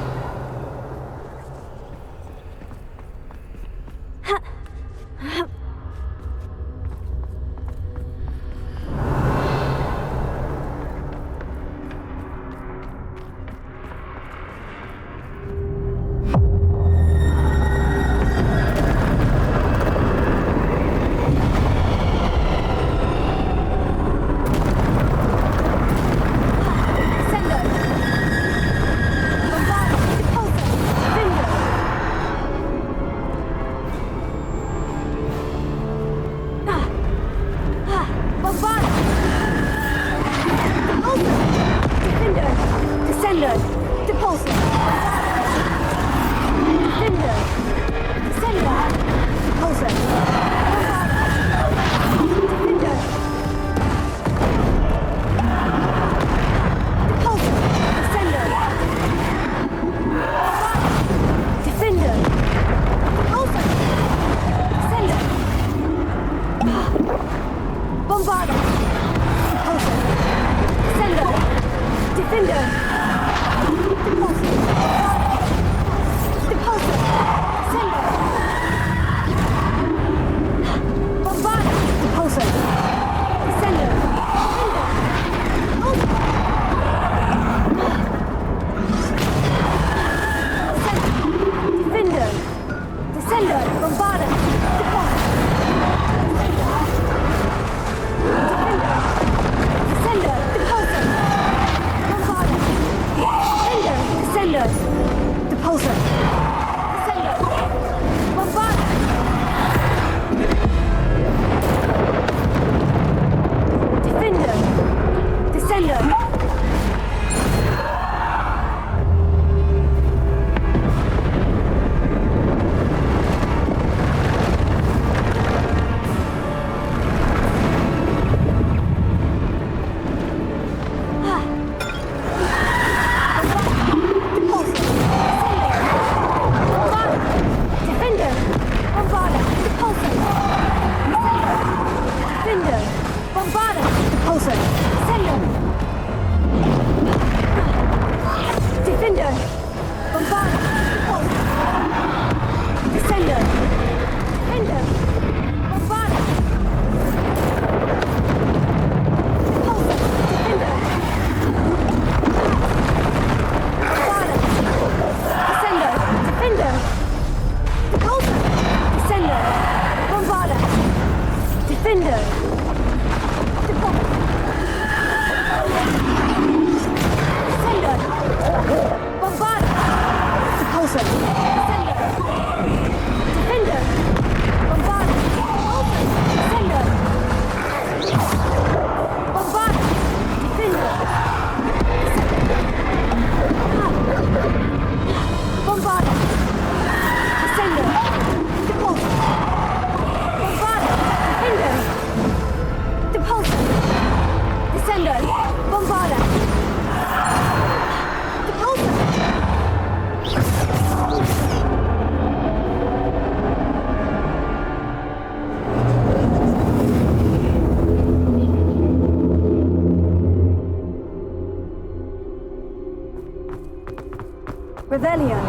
Revelio.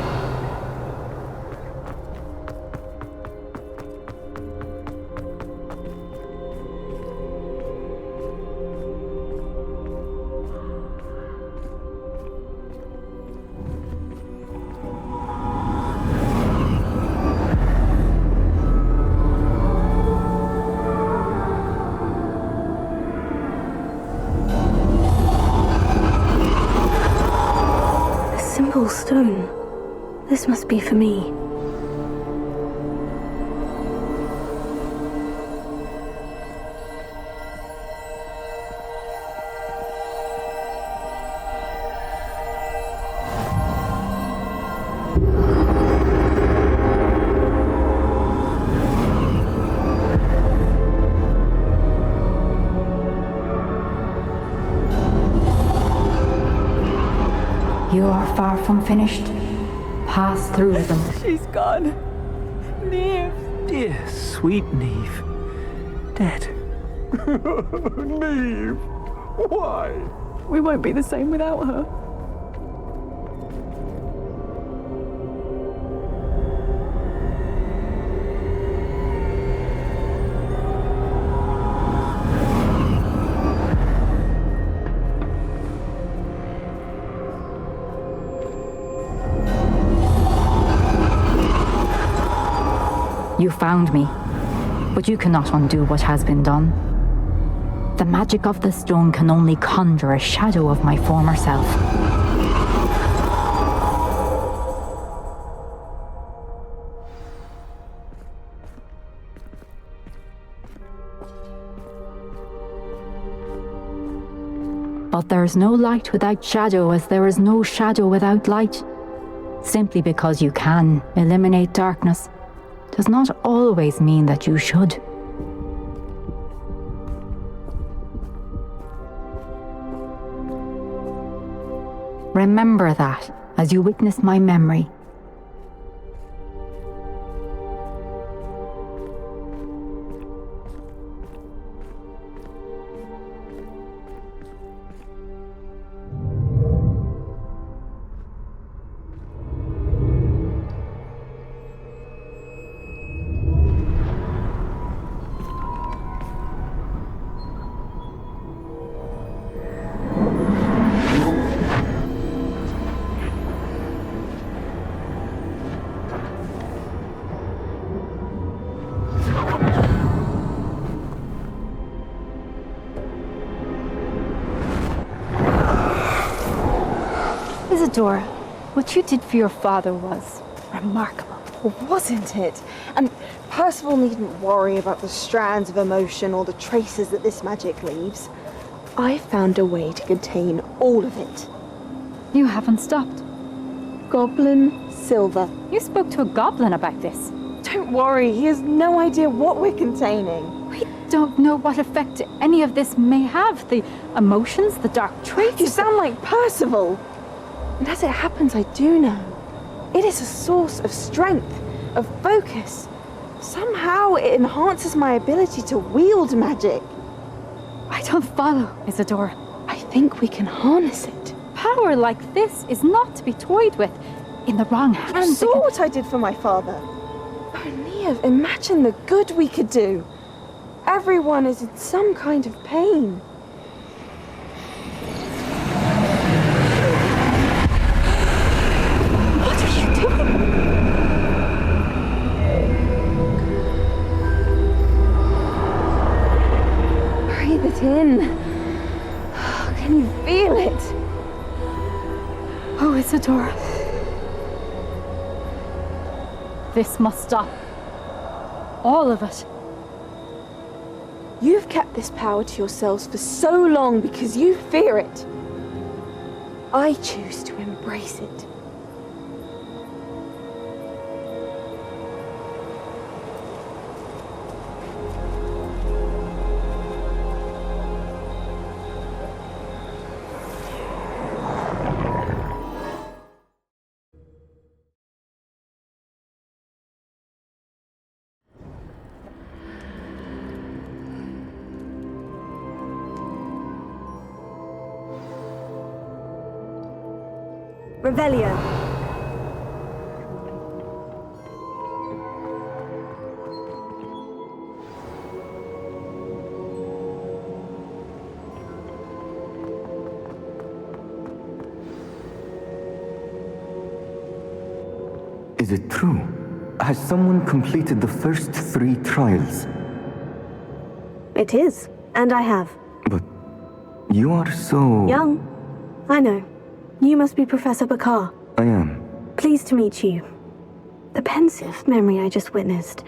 Stone. This must be for me. You are far from finished. Pass through them. She's gone. Neve. Dear, sweet Neve. Dead. Neve! Why? We won't be the same without her. You found me, but you cannot undo what has been done. The magic of the stone can only conjure a shadow of my former self. But there is no light without shadow, as there is no shadow without light. Simply because you can eliminate darkness does not always mean that you should. Remember that as you witness my memory. Isadora, what you did for your father was remarkable. Wasn't it? And Percival needn't worry about the strands of emotion or the traces that this magic leaves. I found a way to contain all of it. You haven't stopped. Goblin Silver. You spoke to a goblin about this. Don't worry, he has no idea what we're containing. We don't know what effect any of this may have. The emotions, the dark traits. You sound like Percival. And as it happens, I do know. It is a source of strength, of focus. Somehow it enhances my ability to wield magic. I don't follow, Isadora. I think we can harness it. Power like this is not to be toyed with. In the wrong hands. You saw what I did for my father. Oh, Neve, imagine the good we could do. Everyone is in some kind of pain. Breathe it in. Can you feel it? Oh, Isadora. This must stop. All of it. You've kept this power to yourselves for so long because you fear it. I choose to embrace it. Revelio. Is it true? Has someone completed the first 3 trials? It is, and I have. But you are so... Young. I know. You must be Professor Bakar. I am. Pleased to meet you. The pensive memory I just witnessed.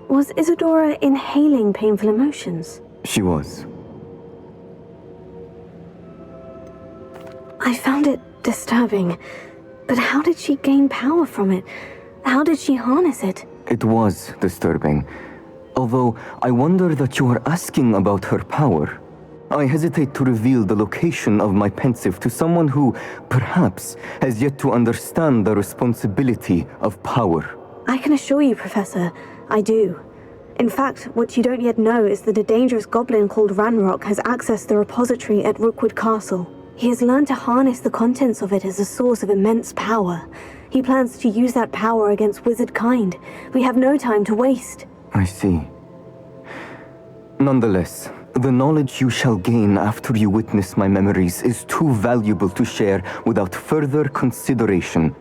Was Isadora inhaling painful emotions? She was. I found it disturbing. But how did she gain power from it? How did she harness it? It was disturbing. Although I wonder that you are asking about her power. I hesitate to reveal the location of my pensive to someone who, perhaps, has yet to understand the responsibility of power. I can assure you, Professor, I do. In fact, what you don't yet know is that a dangerous goblin called Ranrock has accessed the repository at Rookwood Castle. He has learned to harness the contents of it as a source of immense power. He plans to use that power against wizard kind. We have no time to waste. I see. Nonetheless, the knowledge you shall gain after you witness my memories is too valuable to share without further consideration.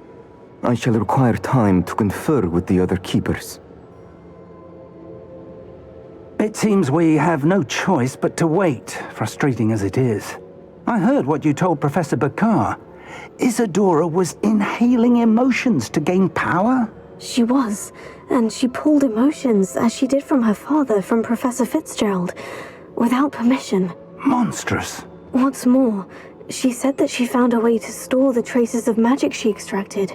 I shall require time to confer with the other keepers. It seems we have no choice but to wait, frustrating as it is. I heard what you told Professor Bakar. Isadora was inhaling emotions to gain power? She was, and she pulled emotions, as she did from her father, from Professor Fitzgerald, without permission. Monstrous. What's more, she said that she found a way to store the traces of magic she extracted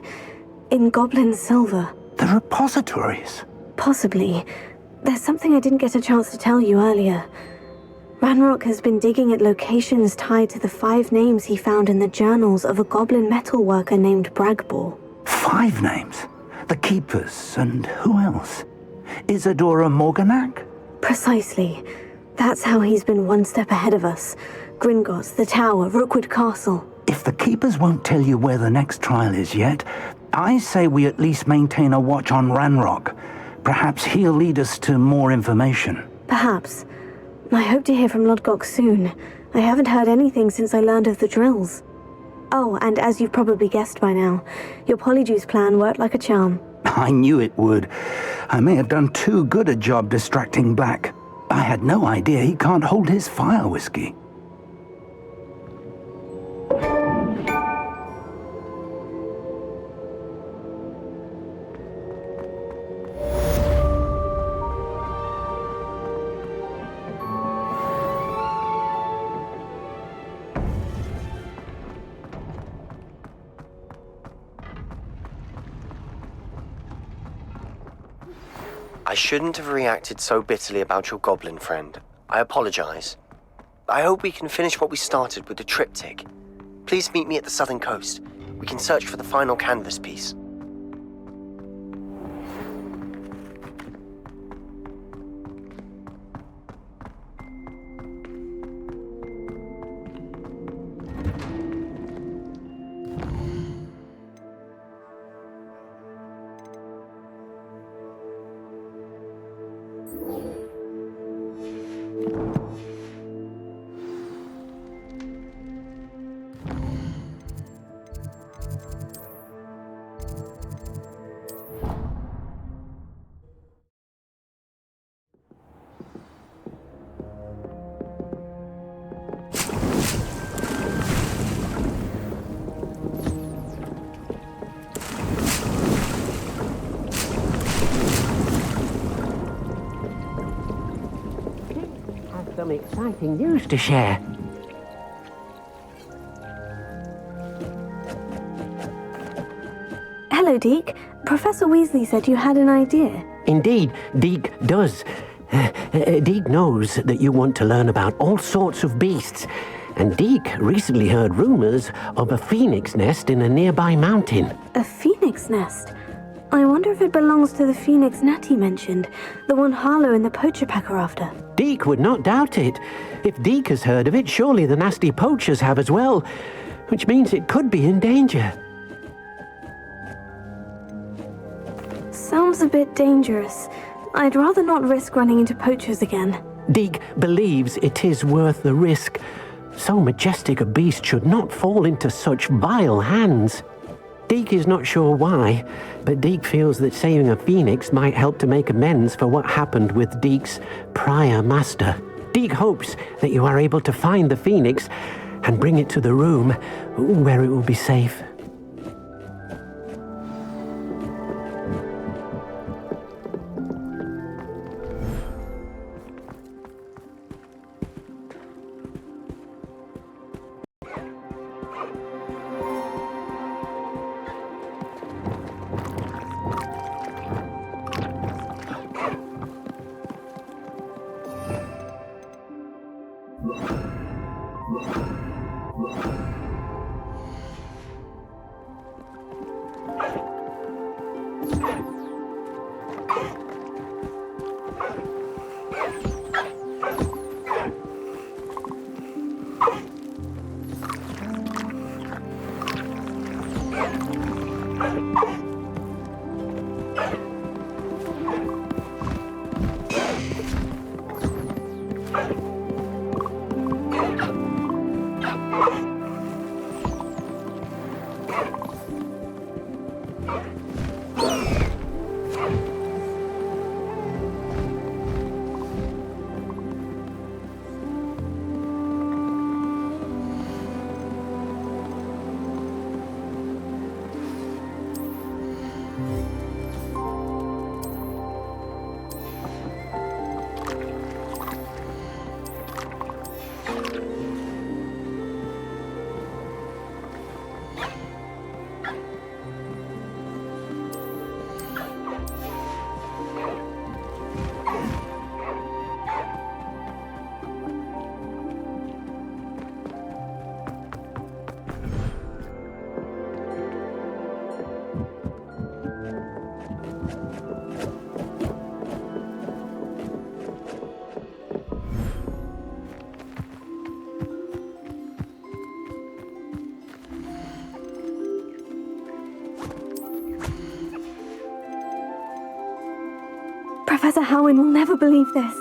in goblin silver. The repositories? Possibly. There's something I didn't get a chance to tell you earlier. Ranrock has been digging at locations tied to the 5 names he found in the journals of a goblin metalworker named Bragball. 5 names? The Keepers, and who else? Isadora Morganac? Precisely. That's how he's been one step ahead of us. Gringotts, the Tower, Rookwood Castle. If the Keepers won't tell you where the next trial is yet, I say we at least maintain a watch on Ranrock. Perhaps he'll lead us to more information. Perhaps. I hope to hear from Lodgok soon. I haven't heard anything since I learned of the drills. Oh, and as you've probably guessed by now, your Polyjuice plan worked like a charm. I knew it would. I may have done too good a job distracting Black. I had no idea he can't hold his fire whiskey. I shouldn't have reacted so bitterly about your goblin friend. I apologize. I hope we can finish what we started with the triptych. Please meet me at the southern coast. We can search for the final canvas piece. Some exciting news to share. Hello, Deke. Professor Weasley said you had an idea. Indeed, Deke does. Deke knows that you want to learn about all sorts of beasts, and Deke recently heard rumors of a phoenix nest in a nearby mountain. A phoenix nest? I wonder if it belongs to the phoenix Natty mentioned, the one Harlow and the poacher pack are after. Deke would not doubt it. If Deke has heard of it, surely the nasty poachers have as well, which means it could be in danger. Sounds a bit dangerous. I'd rather not risk running into poachers again. Deke believes it is worth the risk. So majestic a beast should not fall into such vile hands. Deke is not sure why, but Deke feels that saving a phoenix might help to make amends for what happened with Deke's prior master. Deke hopes that you are able to find the phoenix and bring it to the room where it will be safe. Professor Howin will never believe this.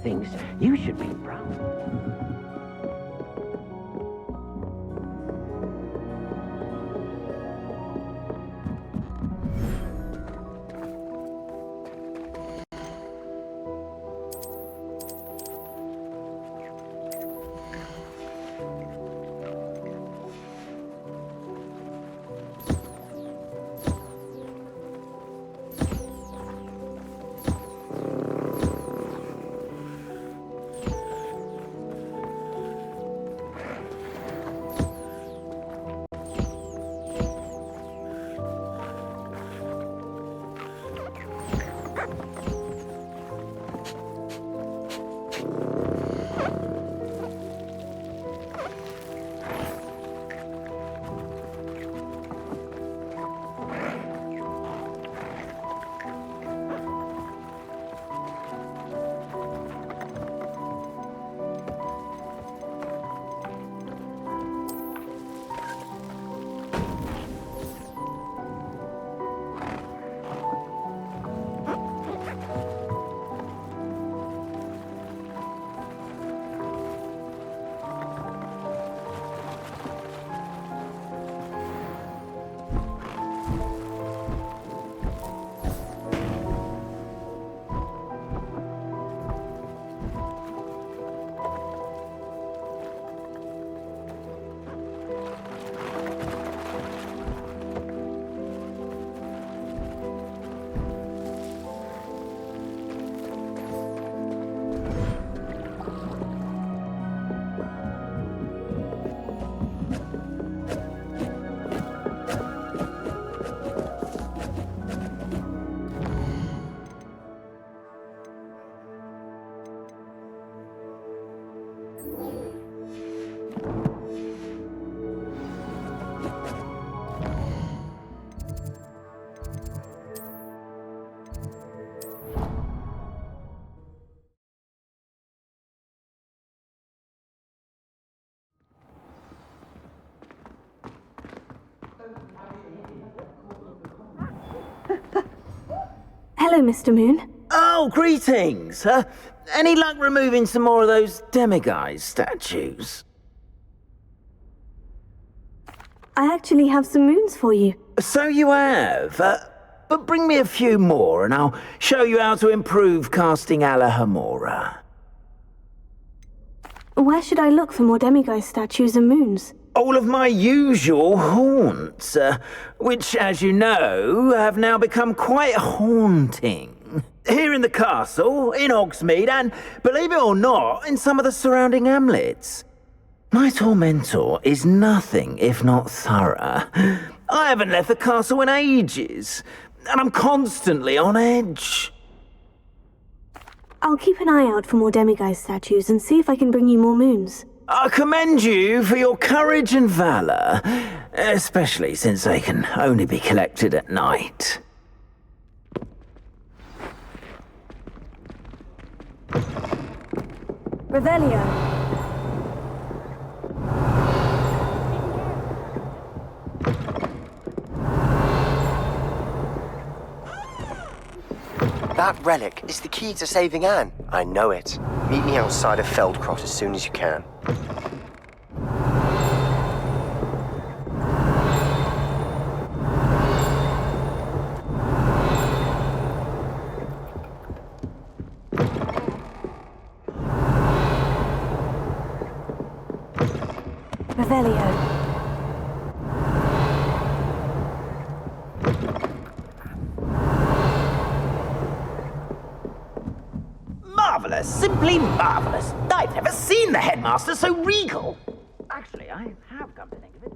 Thinks you should be proud. Hello, Mr. Moon. Oh, greetings! Any luck removing some more of those demiguise statues? I actually have some moons for you. So you have? But bring me a few more and I'll show you how to improve casting Alahomora. Where should I look for more demiguise statues and moons? All of my usual haunts, which, as you know, have now become quite haunting. Here in the castle, in Hogsmeade, and, believe it or not, in some of the surrounding hamlets. My tormentor is nothing if not thorough. I haven't left the castle in ages, and I'm constantly on edge. I'll keep an eye out for more demiguise statues and see if I can bring you more moons. I commend you for your courage and valour, especially since they can only be collected at night. Revelio. That relic is the key to saving Anne. I know it. Meet me outside of Feldcroft as soon as you can. Revelio. Marvellous, simply marvellous. I've never seen the headmaster so regal. Actually, I have come to think of it.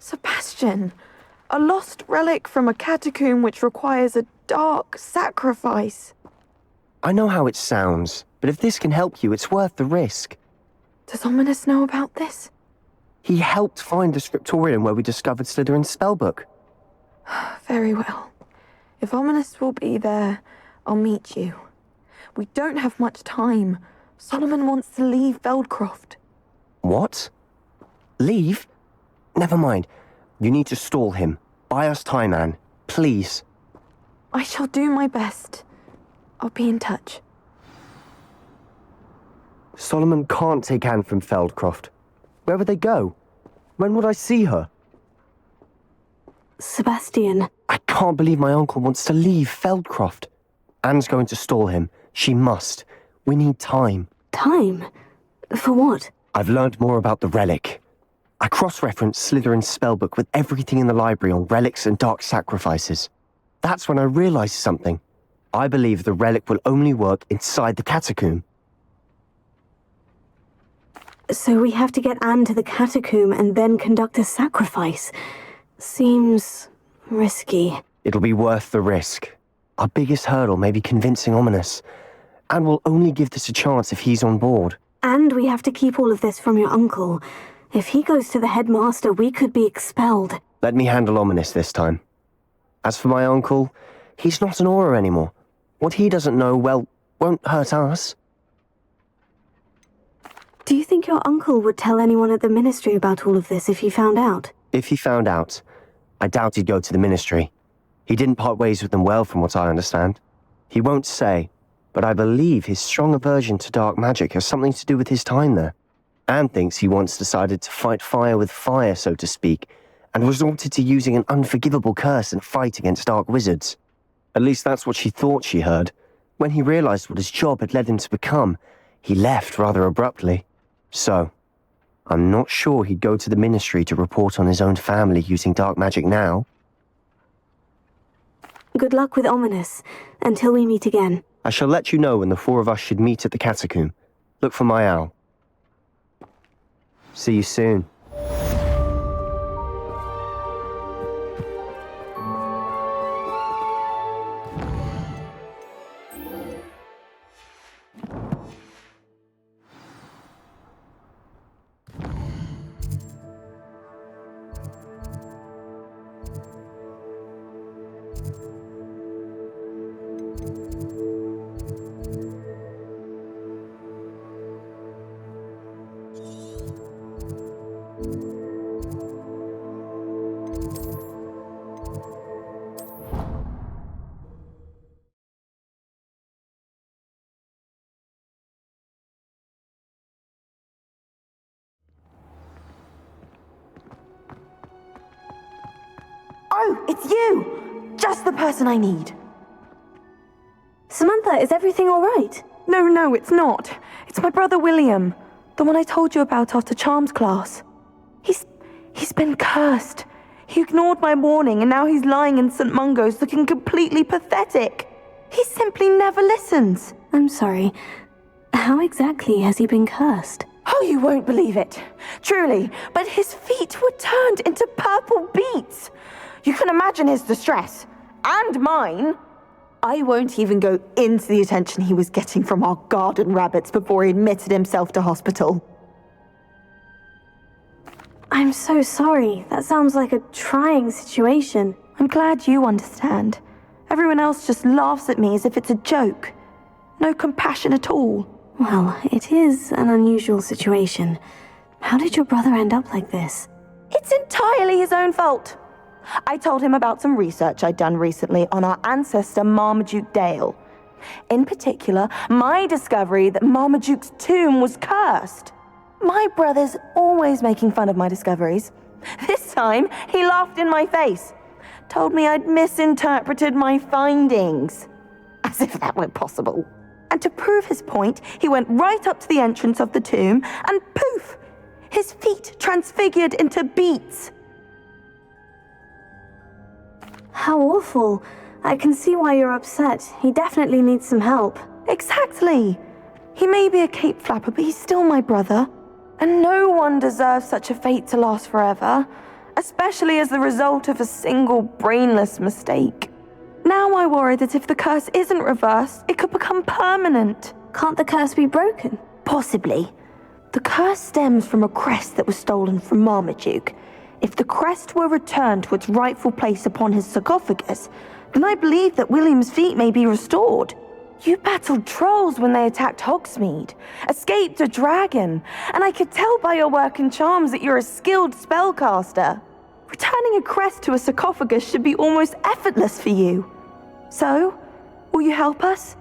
Sebastian, a lost relic from a catacomb which requires a dark sacrifice. I know how it sounds, but if this can help you, it's worth the risk. Does Ominous know about this? He helped find the scriptorium where we discovered Slytherin's spellbook. Very well. If Ominous will be there, I'll meet you. We don't have much time. Solomon wants to leave Feldcroft. What? Leave? Never mind. You need to stall him. Buy us time, Anne. Please. I shall do my best. I'll be in touch. Solomon can't take Anne from Feldcroft. Where would they go? When would I see her? Sebastian. I can't believe my uncle wants to leave Feldcroft. Anne's going to stall him. She must. We need time. Time? For what? I've learned more about the relic. I cross-referenced Slytherin's spellbook with everything in the library on relics and dark sacrifices. That's when I realized something. I believe the relic will only work inside the catacomb. So we have to get Anne to the catacomb and then conduct a sacrifice. Seems risky. It'll be worth the risk. Our biggest hurdle may be convincing Ominous. And we'll only give this a chance if he's on board. And we have to keep all of this from your uncle. If he goes to the headmaster, we could be expelled. Let me handle Ominous this time. As for my uncle, he's not an Auror anymore. What he doesn't know, well, won't hurt us. Do you think your uncle would tell anyone at the ministry about all of this if he found out? If he found out, I doubt he'd go to the ministry. He didn't part ways with them well, from what I understand. He won't say, but I believe his strong aversion to dark magic has something to do with his time there. Anne thinks he once decided to fight fire with fire, so to speak, and resorted to using an unforgivable curse and fight against dark wizards. At least that's what she thought she heard. When he realized what his job had led him to become, he left rather abruptly. So, I'm not sure he'd go to the ministry to report on his own family using dark magic now. Good luck with Ominous, until we meet again. I shall let you know when the four of us should meet at the catacomb. Look for my owl. See you soon. Oh, it's you! Just the person I need. Samantha, is everything all right? No, it's not. It's my brother William, the one I told you about after charms class. He's been cursed. He ignored my warning and now he's lying in St. Mungo's looking completely pathetic. He simply never listens. I'm sorry. How exactly has he been cursed? Oh, you won't believe it. Truly, but his feet were turned into purple beets. You can imagine his distress. And mine. I won't even go into the attention he was getting from our garden rabbits before he admitted himself to hospital. I'm so sorry. That sounds like a trying situation. I'm glad you understand. Everyone else just laughs at me as if it's a joke. No compassion at all. Well, it is an unusual situation. How did your brother end up like this? It's entirely his own fault. I told him about some research I'd done recently on our ancestor Marmaduke Dale. In particular, my discovery that Marmaduke's tomb was cursed. My brother's always making fun of my discoveries. This time, he laughed in my face. Told me I'd misinterpreted my findings. As if that were possible. And to prove his point, he went right up to the entrance of the tomb and poof! His feet transfigured into beets. How awful. I can see why you're upset. He definitely needs some help. Exactly. He may be a cape flapper, but he's still my brother. And no one deserves such a fate to last forever, especially as the result of a single brainless mistake. Now I worry that if the curse isn't reversed, it could become permanent. Can't the curse be broken? Possibly. The curse stems from a crest that was stolen from Marmaduke. If the crest were returned to its rightful place upon his sarcophagus, then I believe that William's feet may be restored. You battled trolls when they attacked Hogsmeade, escaped a dragon, and I could tell by your work and charms that you're a skilled spellcaster. Returning a crest to a sarcophagus should be almost effortless for you. So, will you help us?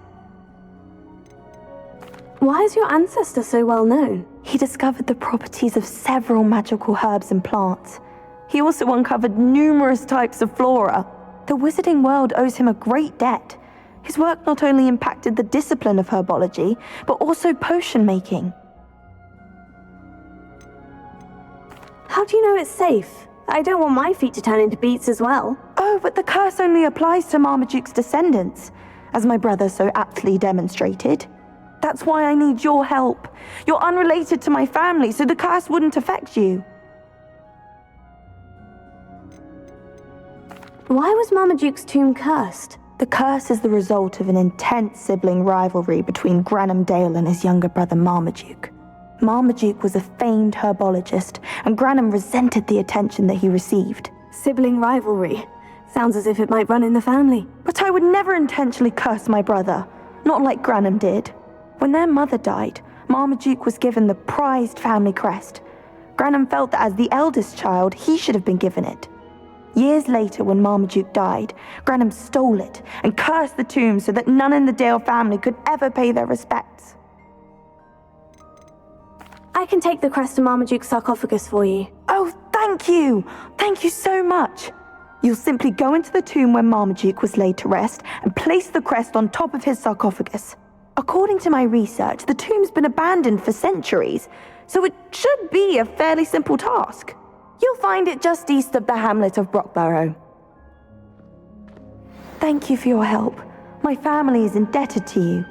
Why is your ancestor so well known? He discovered the properties of several magical herbs and plants. He also uncovered numerous types of flora. The wizarding world owes him a great debt. His work not only impacted the discipline of herbology, but also potion making. How do you know it's safe? I don't want my feet to turn into beets as well. Oh, but the curse only applies to Marmaduke's descendants, as my brother so aptly demonstrated. That's why I need your help. You're unrelated to my family, so the curse wouldn't affect you. Why was Marmaduke's tomb cursed? The curse is the result of an intense sibling rivalry between Granham Dale and his younger brother Marmaduke. Marmaduke was a famed herbologist, and Granham resented the attention that he received. Sibling rivalry. Sounds as if it might run in the family. But I would never intentionally curse my brother, not like Granham did. When their mother died, Marmaduke was given the prized family crest. Granham felt that as the eldest child, he should have been given it. Years later, when Marmaduke died, Granham stole it and cursed the tomb so that none in the Dale family could ever pay their respects. I can take the crest to Marmaduke's sarcophagus for you. Oh, thank you! Thank you so much! You'll simply go into the tomb where Marmaduke was laid to rest and place the crest on top of his sarcophagus. According to my research, the tomb's been abandoned for centuries, so it should be a fairly simple task. You'll find it just east of the hamlet of Brockborough. Thank you for your help. My family is indebted to you.